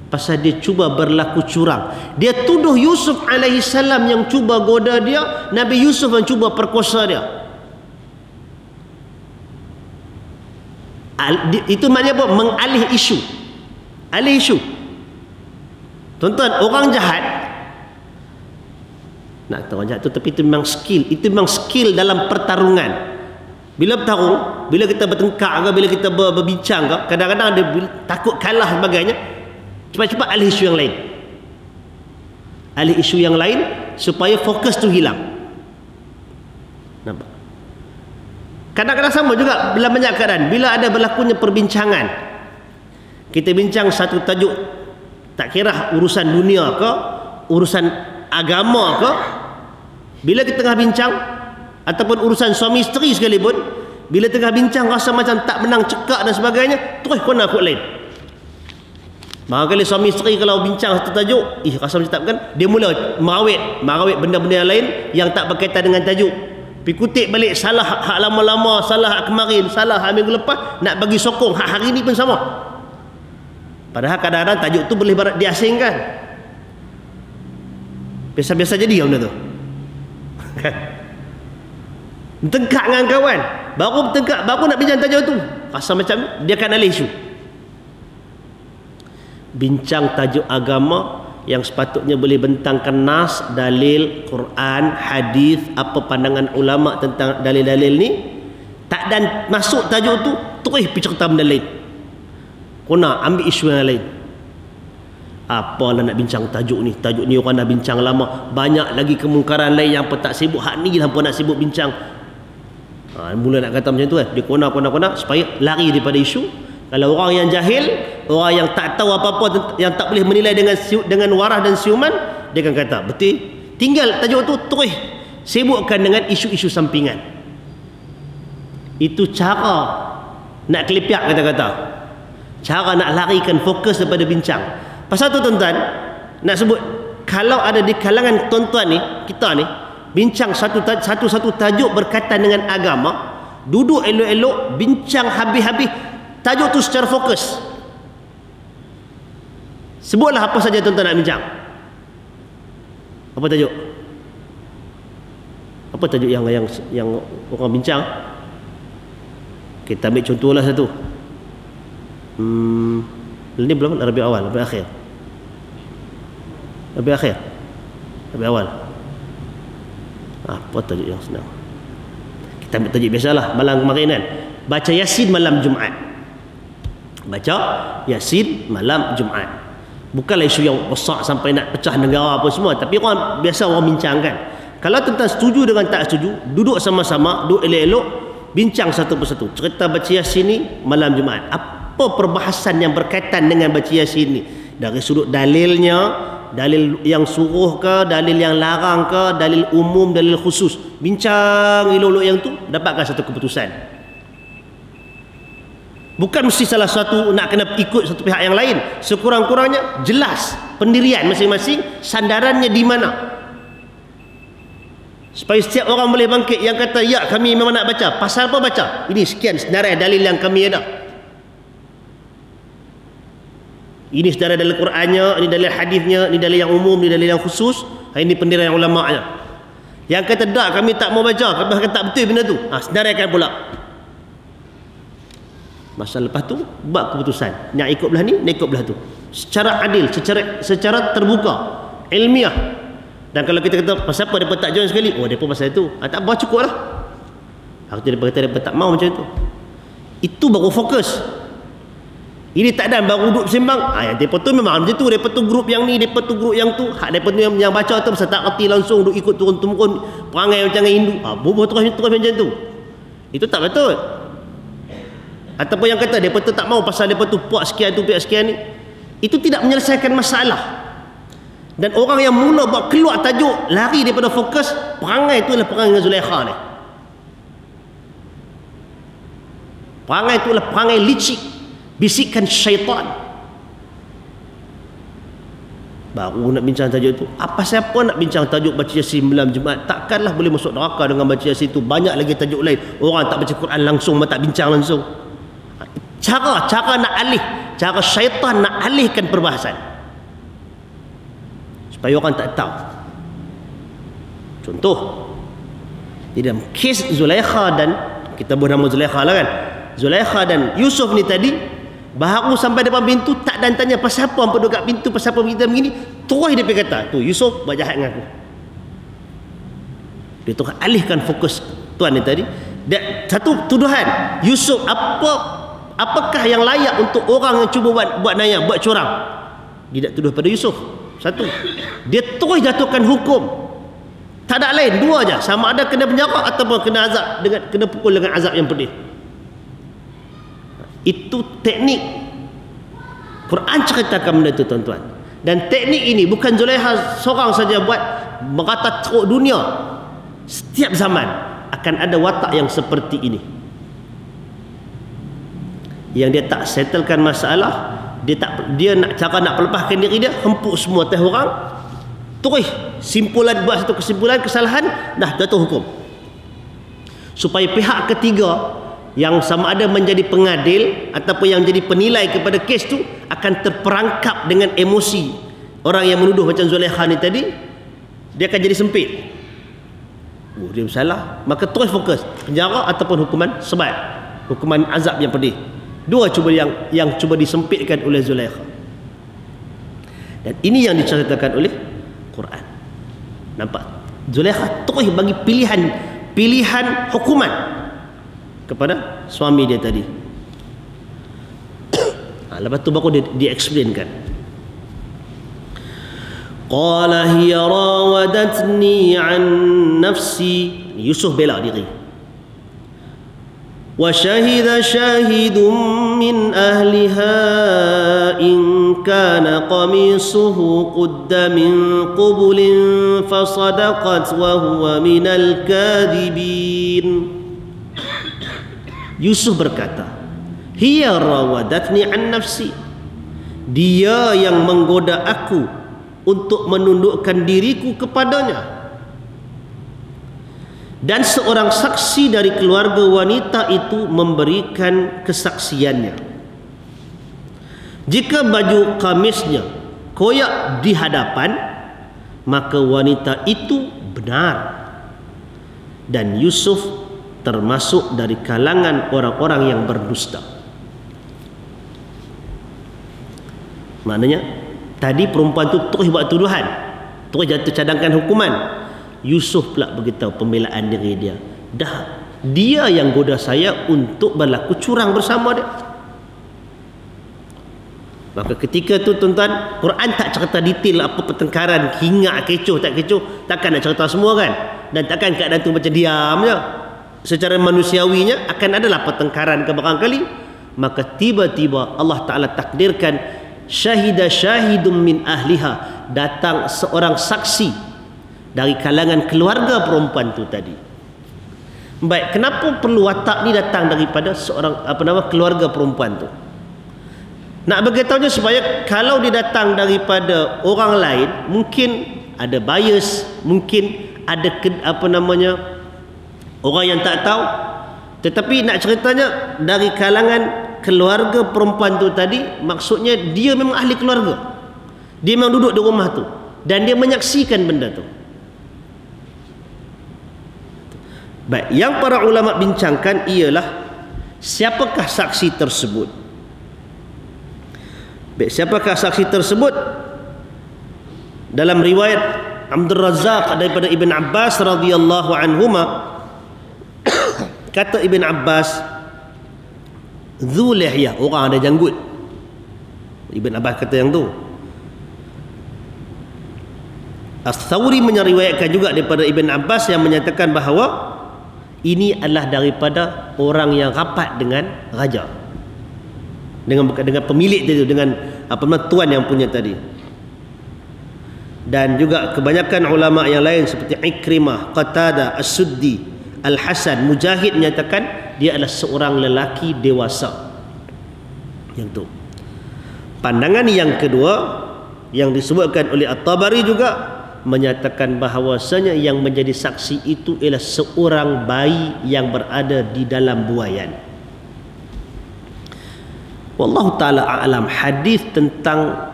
Pasal dia cuba berlaku curang. Dia tuduh Yusuf alaihi salam yang cuba goda dia, Nabi Yusuf yang cuba perkosa dia. Itu maknanya apa? Mengalih isu. Alih isu. Tuan-tuan, orang jahat, nak tahu orang jahat tu, tapi itu memang skill. Itu memang skill dalam pertarungan. Bila bertarung, bila kita bertengkar ke, bila kita berbincang ke, kadang-kadang ada takut kalah sebagainya, cepat-cepat alih isu yang lain. Alih isu yang lain supaya fokus tu hilang. Nampak? Kadang-kadang sama juga dalam banyak keadaan. Bila ada berlakunya perbincangan, kita bincang satu tajuk, tak kira urusan dunia ke, urusan agama ke, bila kita tengah bincang, ataupun urusan suami isteri sekalipun, bila tengah bincang rasa macam tak menang cekak dan sebagainya, terus kena akut lain. Barangkali suami isteri kalau bincang satu tajuk, rasa macam tak kan, dia mula merawit benda-benda yang lain yang tak berkaitan dengan tajuk. Pergi kutip balik salah hak lama-lama, salah hak kemarin, salah hak minggu lepas, nak bagi sokong hak hari ni pun sama. Padahal kadang-kadang tajuk tu boleh diasingkan. Biasa-biasa jadi benda tu. Bertengkar dengan kawan, baru nak bincang tajuk tu, rasa macam dia akan alih isu. Bincang tajuk agama yang sepatutnya boleh bentangkan nas, dalil, Quran, hadis, apa pandangan ulama tentang dalil-dalil ni, tak dan masuk tajuk tu, terus pergi cerita benda lain. Kena ambil isu yang lain. Apalah nak bincang tajuk ni orang dah bincang lama, banyak lagi kemungkaran lain yang pun tak sibuk, hak ni lah pun nak sibuk bincang. Mula nak kata macam tu dia kona supaya lari daripada isu. Kalau orang yang jahil, orang yang tak tahu apa-apa, yang tak boleh menilai dengan waras dan siuman, dia akan kata betul, tinggal tajuk tu terus sibukkan dengan isu-isu sampingan. Itu cara nak kelepiak, kata-kata, cara nak larikan fokus daripada bincang. Pasal tu tuan-tuan, nak sebut, kalau ada di kalangan tuan-tuan ni, kita ni bincang satu tajuk berkaitan dengan agama, duduk elok-elok bincang habis-habis tajuk tu secara fokus. Sebutlah apa saja tuan-tuan nak bincang. Apa tajuk? Apa tajuk yang orang bincang? Kita ambil contohlah satu. Ini belum Rabi awal, Rabi akhir. Rabi awal. Apa tajuk yang senang? Kita ambil tajuk biasalah, malam kemarin kan. Baca Yasin malam Jumaat. Baca Yasin malam Jumaat. Bukanlah isu yang besar sampai nak pecah negara apa semua, tapi orang biasa orang bincangkan. Kalau tuan-tuan setuju dengan tak setuju, duduk sama-sama, duduk elok-elok, bincang satu persatu. Cerita baca Yasin ni malam Jumaat. Apa perbahasan yang berkaitan dengan baca Yasin ni? Dari sudut dalilnya, dalil yang suruh ke, dalil yang larang ke, dalil umum, dalil khusus. Bincang elok-elok yang tu, dapatkan satu keputusan. Bukan mesti salah satu nak kena ikut satu pihak yang lain. Sekurang-kurangnya jelas pendirian masing-masing, sandarannya di mana. Supaya setiap orang boleh bangkit yang kata, ya kami memang nak baca. Pasal apa baca? Ini sekian senarai dalil yang kami ada. Ini senarai dalil Qurannya, ini dalil hadisnya, ini dalil yang umum, ini dalil yang khusus, ini pendirian ulama'nya. Yang kata tak, kami tak mau baca, kami kata tak betul benda tu, senaraikan pula. Masa lepas tu buat keputusan, nak ikut belah ni, nak ikut belah tu, secara adil, secara terbuka, ilmiah. Dan kalau kita kata pasal apa mereka tak join sekali, mereka pasal itu, tak apa, cukup lah. Mereka kata mereka tak mau macam itu. Itu baru fokus. Ini tak ada baru duduk sembang. Yang mereka tu memang macam tu, mereka tu grup yang ni, mereka tu grup yang tu. Hak mereka tu yang baca tu pasal tak kerti langsung, duduk ikut turun-temurun perangai macam Hindu. Bubuh terus macam tu. Itu tak betul. Ataupun yang kata mereka tu tak mau pasal mereka tu puak sekian tu, pihak sekian ni, itu tidak menyelesaikan masalah. Dan orang yang mula buat keluar tajuk, lari daripada fokus, perangai tu adalah perangai Zulaikha ni. Perangai tu adalah perangai licik, bisikan syaitan. Baru nak bincang tajuk tu. Apa siapa nak bincang tajuk baca Yasin malam Jumaat? Takkanlah boleh masuk neraka dengan baca Yasin tu. Banyak lagi tajuk lain. Orang tak baca Quran langsung, tak bincang langsung. cara nak alih, cara syaitan nak alihkan perbahasan supaya orang tak tahu. Contoh, di dalam kes Zulaikha dan, kita bernama Zulaikha lah kan, Zulaikha dan Yusuf ni tadi baru sampai depan pintu, tak dan tanya pasal apa hampa duduk kat pintu, pasal apa kita begini, terus dia pergi kata, tu Yusuf buat jahat dengan aku. Dia terus alihkan fokus tuan ni tadi. Dia satu tuduhan, Yusuf apakah yang layak untuk orang yang cuba buat naya, buat curang. Dia tak tuduh pada Yusuf. Satu, dia terus jatuhkan hukum. Tak ada lain, dua aja, sama ada kena penjara ataupun kena azab, kena pukul dengan azab yang pedih. Itu teknik. Quran ceritakan benda itu tuan-tuan. Dan teknik ini bukan Zulaikha seorang saja buat, merata teruk dunia. Setiap zaman akan ada watak yang seperti ini. Yang dia tak settlekan masalah, dia nak cara nak pelepaskan diri dia, hempuk semua atas orang, terus simpulan, buat satu kesimpulan kesalahan, dah jatuh hukum. Supaya pihak ketiga yang sama ada menjadi pengadil ataupun yang jadi penilai kepada kes tu akan terperangkap dengan emosi orang yang menuduh macam Zulaikha ni tadi, dia akan jadi sempit. Oh, dia bersalah, maka terus fokus penjara ataupun hukuman sebat, hukuman azab yang pedih. Dua cuba yang cuba disempitkan oleh Zulaikha. Dan ini yang diceritakan oleh Quran. Nampak? Zulaikha terus bagi pilihan hukuman kepada suami dia tadi. Lepas tu baru dia explainkan. Qala hiya rawadatni an nafsi. Yusuf bela diri. Wa shahida shahidun min ahliha in kana qamisuhu qudda min qublin fasadaqat wa huwa minal kadhibin. Yusuf berkata, hiya rawadatni an nafsi. Dia yang menggoda aku untuk menundukkan diriku kepadanya. Dan seorang saksi dari keluarga wanita itu memberikan kesaksiannya. Jika baju kamisnya koyak di hadapan, maka wanita itu benar. Dan Yusuf termasuk dari kalangan orang-orang yang berdusta. Maknanya tadi perempuan tu terus buat tuduhan, terus jatuh cadangkan hukuman. Yusuf pula beritahu pembelaan diri dia, dah dia yang goda saya untuk berlaku curang bersama dia. Maka ketika tu tuan-tuan, Quran tak cerita detail apa pertengkaran, hingat kecoh tak kecoh, takkan nak cerita semua kan. Dan takkan keadaan tu macam diam je. Secara manusiawinya akan adalah pertengkaran ke barangkali. Maka tiba-tiba Allah Ta'ala takdirkan syahida syahidun min ahliha, datang seorang saksi dari kalangan keluarga perempuan tu tadi. Baik, kenapa perlu watak ni datang daripada seorang keluarga perempuan tu? Nak beritahunya supaya kalau dia datang daripada orang lain, mungkin ada bias, mungkin ada orang yang tak tahu. Tetapi nak ceritanya dari kalangan keluarga perempuan tu tadi, maksudnya dia memang ahli keluarga, dia memang duduk di rumah tu dan dia menyaksikan benda tu. Baik, yang para ulama bincangkan ialah siapakah saksi tersebut. Baik, siapakah saksi tersebut? Dalam riwayat Abdul Razzaq daripada Ibn Abbas radhiyallahu anhuma, kata Ibn Abbas, Dzul Lihyah, orang ada janggut. Ibn Abbas kata yang tu. As-Thawri menyeriwayatkan juga daripada Ibn Abbas yang menyatakan bahawa ini adalah daripada orang yang rapat dengan raja, dengan pemilik itu, dengan tuan yang punya tadi. Dan juga kebanyakan ulama yang lain seperti Ikrimah, Qatadah, As-Suddi, Al-Hasan, Mujahid menyatakan dia adalah seorang lelaki dewasa. Yang tu. Pandangan yang kedua yang disebutkan oleh At-Tabari juga menyatakan bahawasanya yang menjadi saksi itu ialah seorang bayi yang berada di dalam buaian. Wallahu ta'ala a'lam. Hadis tentang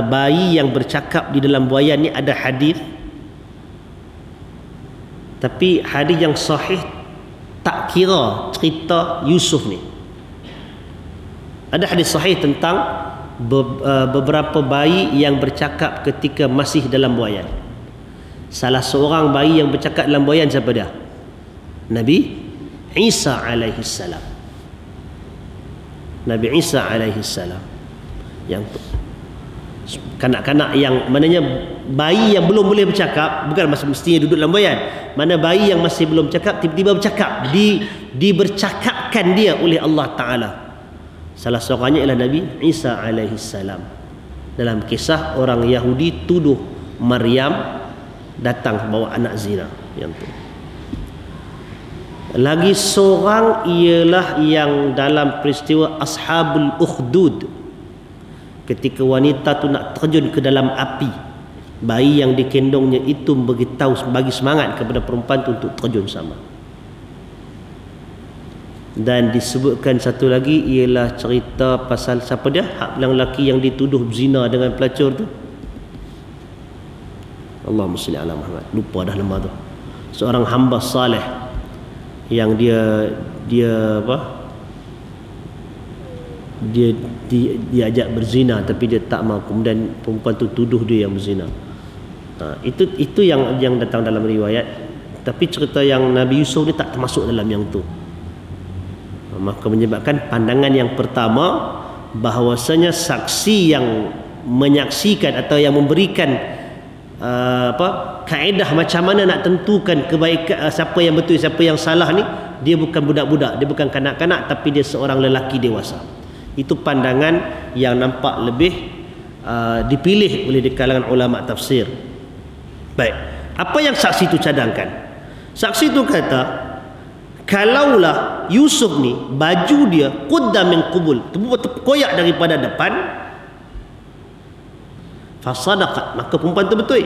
bayi yang bercakap di dalam buayan ni ada hadis, tapi hadis yang sahih tak kira cerita Yusuf ni. Ada hadis sahih tentang beberapa bayi yang bercakap ketika masih dalam buayan. Salah seorang bayi yang bercakap dalam buayan siapa dia? Nabi Isa alaihi salam. Nabi Isa alaihi salam. Yang kanak-kanak yang maknanya bayi yang belum boleh bercakap, bukan mestinya duduk dalam buayan. Mana bayi yang masih belum bercakap tiba-tiba bercakap, dibercakapkan dia oleh Allah Taala. Salah seorangnya ialah Nabi Isa alaihi salam. Dalam kisah orang Yahudi tuduh Maryam datang bawa anak zina yang tu. Lagi seorang ialah yang dalam peristiwa Ashabul Ukhdud, ketika wanita tu nak terjun ke dalam api, bayi yang dikendongnya itu bagi semangat kepada perempuan tu untuk terjun sama. Dan disebutkan satu lagi ialah cerita pasal siapa dia, hak yang lelaki yang dituduh zina dengan pelacur tu, Allahumma salli ala Muhammad, lupa dah nama tu. Seorang hamba saleh yang dia ajak berzina tapi dia tak mahu, kemudian perempuan tu tuduh dia yang berzina. Itu yang datang dalam riwayat, tapi cerita yang Nabi Yusuf ni tak termasuk dalam yang tu. Maka menyebabkan pandangan yang pertama bahawasanya saksi yang menyaksikan atau yang memberikan kaedah macam mana nak tentukan kebaikan, siapa yang betul siapa yang salah ni, dia bukan budak-budak, dia bukan kanak-kanak, tapi dia seorang lelaki dewasa. Itu pandangan yang nampak lebih dipilih oleh di kalangan ulama tafsir. Baik, apa yang saksi itu cadangkan? Saksi itu kata, kalaulah Yusuf ni baju dia quddam min qubul, koyak daripada depan, fasadaqat, maka perempuan itu betul,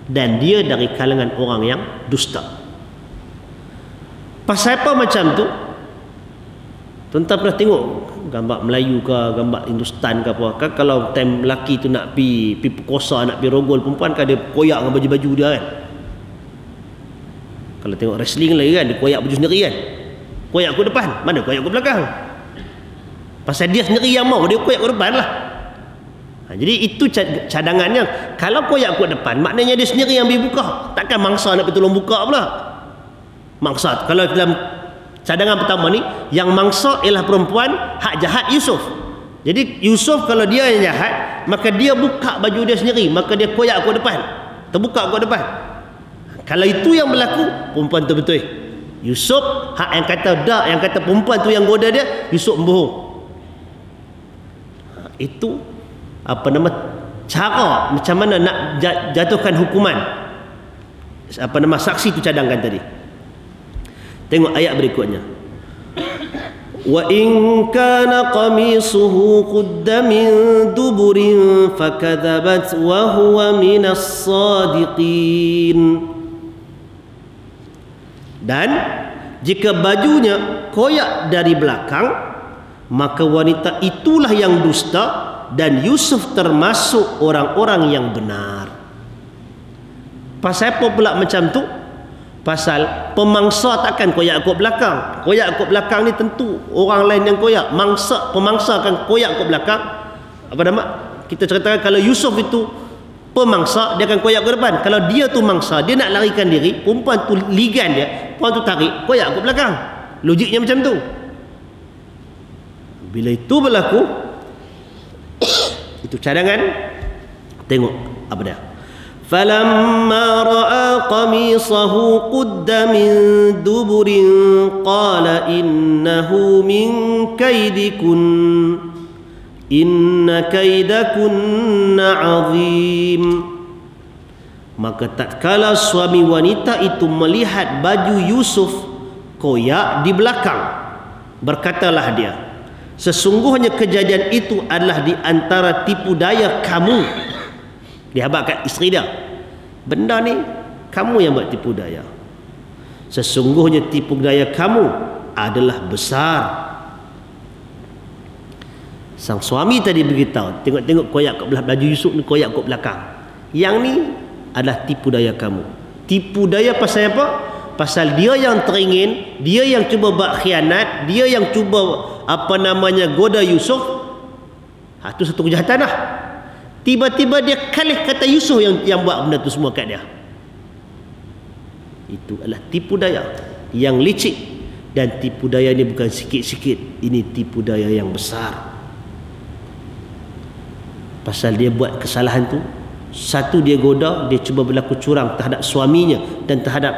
dan dia dari kalangan orang yang dusta. Pasal apa macam tu? Tuan-tuan pernah tengok gambar Melayu ke gambar Hindustan ke apa kan, kalau time lelaki tu nak pi perkosa, nak pi rogol perempuan kan, dia koyak dengan baju-baju dia kan. Kalau tengok wrestling lagi kan, dia koyak baju sendiri kan, koyak ke depan, mana koyak ke belakang. Pasal dia sendiri yang mau, dia koyak ke depan lah. Jadi itu cadangannya. Kalau koyak ke depan, maknanya dia sendiri yang dibuka, takkan mangsa nak tolong buka pula. Maksud kalau dalam cadangan pertama ni, yang mangsa ialah perempuan, hak jahat Yusuf. Jadi Yusuf kalau dia yang jahat, maka dia buka baju dia sendiri, maka dia koyak ke depan, terbuka ke depan. Kalau itu yang berlaku, perempuan tu betul. Yusuf hak yang kata dak, yang kata perempuan tu yang goda dia, Yusuf bohong. Itu cara macam mana nak jatuhkan hukuman saksi itu cadangkan tadi. Tengok ayat berikutnya. Wa in kana qamisuhu qudda min duburin fakadzabat wa huwa minas sadiqin. Dan jika bajunya koyak dari belakang, maka wanita itulah yang dusta dan Yusuf termasuk orang-orang yang benar. Pasal apa pula macam tu? Pasal pemangsa takkan koyak ke belakang. Koyak ke belakang ni tentu orang lain yang koyak. Pemangsa akan koyak ke belakang. Apa nama? Kita ceritakan kalau Yusuf itu pemangsa, dia akan koyak ke depan. Kalau dia tu mangsa, dia nak larikan diri, perempuan tu ligan dia, perempuan tu tarik, koyak ke belakang. Logiknya macam tu. Bila itu berlaku, itu cadangan. Tengok apa dia. Falamma ra'a qamisahu qudda min duburin qala innahu min kaidikun inna kaidakunna azim. Maka tatkala suami wanita itu melihat baju Yusuf koyak di belakang, berkatalah dia, sesungguhnya kejadian itu adalah di antara tipu daya kamu. Dia habaq kat isteri dia, benda ni kamu yang buat tipu daya. Sesungguhnya tipu daya kamu adalah besar. Sang suami tadi beritahu, tengok-tengok koyak kat belah baju Yusuf ni, koyak kat belakang. Yang ni adalah tipu daya kamu. Tipu daya pasal apa? Pasal dia yang teringin, dia yang cuba buat khianat, dia yang cuba goda Yusuf. Itu satu kejahatan lah. Tiba-tiba dia kalih kata Yusuf yang buat benda tu semua kat dia. Itu adalah tipu daya yang licik. Dan tipu daya ni bukan sikit-sikit, ini tipu daya yang besar. Pasal dia buat kesalahan tu, satu, dia goda, dia cuba berlaku curang terhadap suaminya dan terhadap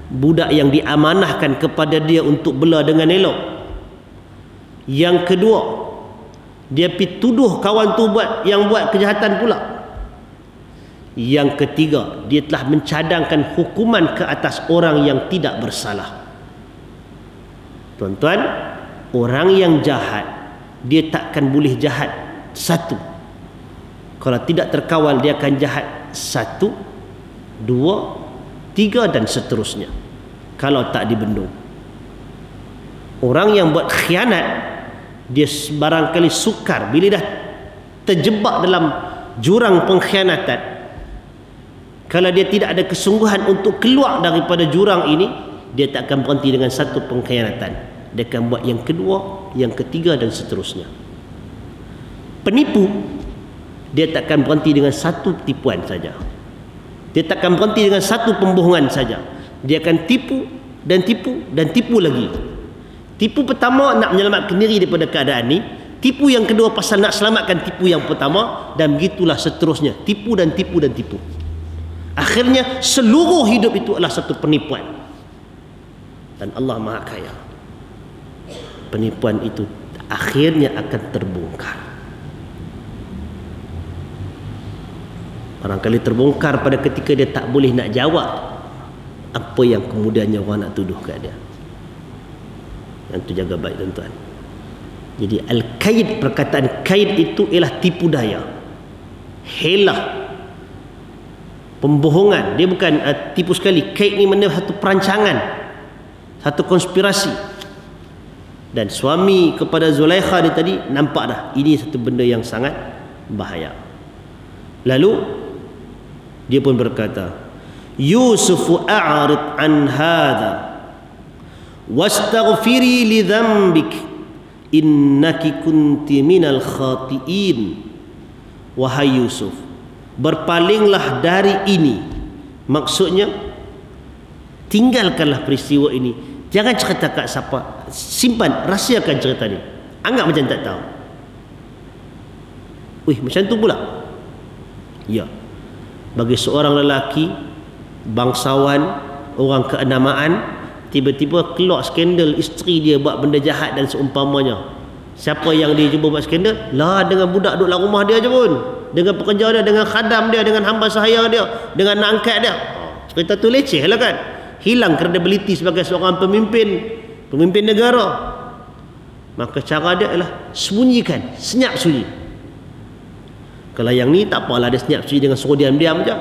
budak yang diamanahkan kepada dia untuk bela dengan elok. Yang kedua, dia pergi tuduh kawan tu buat kejahatan pula. Yang ketiga, dia telah mencadangkan hukuman ke atas orang yang tidak bersalah. Tuan-tuan, orang yang jahat, dia takkan boleh jahat satu. Kalau tidak terkawal, dia akan jahat 1, 2, 3 dan seterusnya. Kalau tak dibendung. Orang yang buat khianat, dia barangkali sukar bila dah terjebak dalam jurang pengkhianatan. Kalau dia tidak ada kesungguhan untuk keluar daripada jurang ini, dia tak akan berhenti dengan satu pengkhianatan. Dia akan buat yang kedua, yang ketiga dan seterusnya. Penipu, dia takkan berhenti dengan satu tipuan saja. Dia takkan berhenti dengan satu pembohongan saja. Dia akan tipu dan tipu dan tipu lagi. Tipu pertama nak menyelamatkan diri daripada keadaan ni, tipu yang kedua pasal nak selamatkan tipu yang pertama, dan begitulah seterusnya. Tipu dan tipu dan tipu. Akhirnya seluruh hidup itu adalah satu penipuan. Dan Allah Maha Kaya. Penipuan itu akhirnya akan terbongkar. Barangkali terbongkar pada ketika dia tak boleh nak jawab apa yang kemudiannya orang nak tuduh kat dia. Yang tu jaga baik tuan-tuan. Jadi al-kaid, perkataan kaid itu ialah tipu daya, helah, pembohongan. Dia bukan tipu sekali. Kaid ni mana satu perancangan, satu konspirasi. Dan suami kepada Zulaikha dia tadi nampak dah ini satu benda yang sangat bahaya. Lalu dia pun berkata, Yusufu a'rid an hadha wastaghfiri li dhanbik innaki kunti minal khati'in. Wahai Yusuf, berpalinglah dari ini. Maksudnya, tinggalkanlah peristiwa ini. Jangan cerita kat siapa. Simpan, rahsiakan cerita ni. Anggap macam tak tahu. Wih, macam tu pula. Ya. Bagi seorang lelaki, bangsawan, orang keenamaan, tiba-tiba keluar skandal isteri dia buat benda jahat dan seumpamanya. Siapa yang dia cuba buat skandal? Lah, dengan budak duduk dalam rumah dia je pun. Dengan pekerja dia, dengan khadam dia, dengan hamba sahaya dia, dengan nak angkat dia. Cerita tu leceh lah kan. Hilang kredibiliti sebagai seorang pemimpin negara. Maka cara dia adalah sembunyikan, senyap sunyi. Kalau yang ni tak apalah, dia senyap sunyi dengan suruh diam-diam je.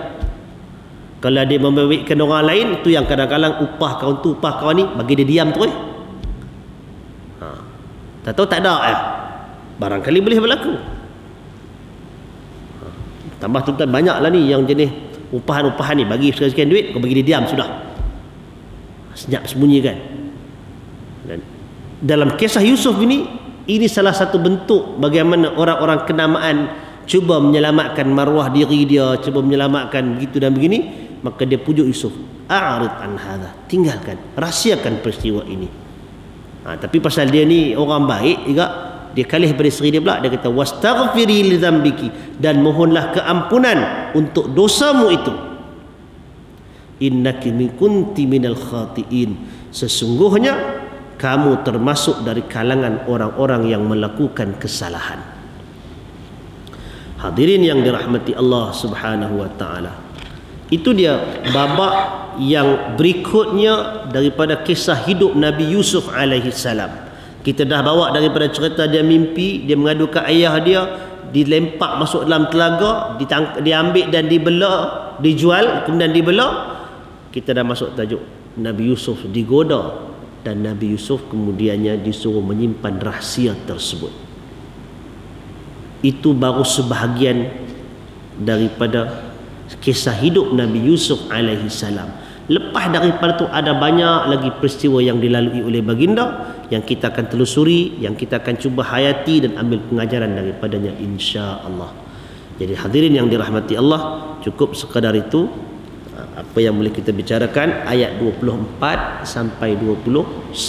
Kalau dia membaikkan orang lain, itu yang kadang-kadang upah kawan tu, upah kawan ni, bagi dia diam terus. Tak tahu tak ada ya. Barangkali boleh berlaku. Tambah tuan-tuan, banyaklah ni yang jenis upahan-upahan ni, bagi sekian-sekian duit, kau bagi dia diam sudah. Senyap sembunyikan. Dan dalam kisah Yusuf ini salah satu bentuk bagaimana orang-orang kenamaan cuba menyelamatkan maruah diri dia, cuba menyelamatkan begitu dan begini. Maka dia pujuk Yusuf, a'rid an hadha, tinggalkan, rahsiakan peristiwa ini. Tapi pasal dia ni orang baik juga, dia kalih pada isteri dia pula. Dia kata, wastaghfiri li dzambiki, dan mohonlah keampunan untuk dosamu itu. Innaki kunti minal khati'in, sesungguhnya kamu termasuk dari kalangan orang-orang yang melakukan kesalahan. Hadirin yang dirahmati Allah Subhanahu wa taala. Itu dia babak yang berikutnya daripada kisah hidup Nabi Yusuf alaihi salam. Kita dah bawa daripada cerita dia mimpi, dia mengadu ke ayah dia, dilempak masuk dalam telaga, diambil dan dibela, dijual, kemudian dibela. Kita dah masuk tajuk Nabi Yusuf digoda, dan Nabi Yusuf kemudiannya disuruh menyimpan rahsia tersebut. Itu baru sebahagian daripada kisah hidup Nabi Yusuf alaihi salam. Lepas daripada tu ada banyak lagi peristiwa yang dilalui oleh baginda yang kita akan telusuri, yang kita akan cuba hayati dan ambil pengajaran daripadanya insya-Allah. Jadi hadirin yang dirahmati Allah, cukup sekadar itu apa yang boleh kita bicarakan ayat 24 sampai 29.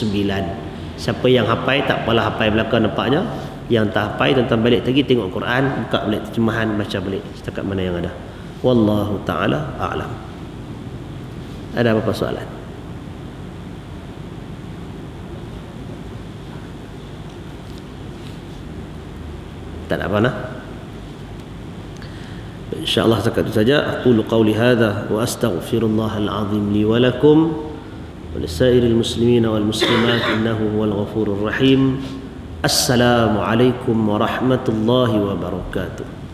Siapa yang hafal tak apalah hafal belakang nampaknya. Yang tak hafal tentang balik lagi tengok Quran, buka balik terjemahan, baca balik setakat mana yang ada. Wallahu taala a'lam. Ada apa-apa soalan? Tak ada apa nak? InsyaAllah setakat itu saja. Aqulu qawli hadha wa astaghfirullahal azim li wa lakum wa lisairil muslimin wal muslimat innahu huwal ghafurur rahim. Assalamualaikum warahmatullahi wabarakatuh.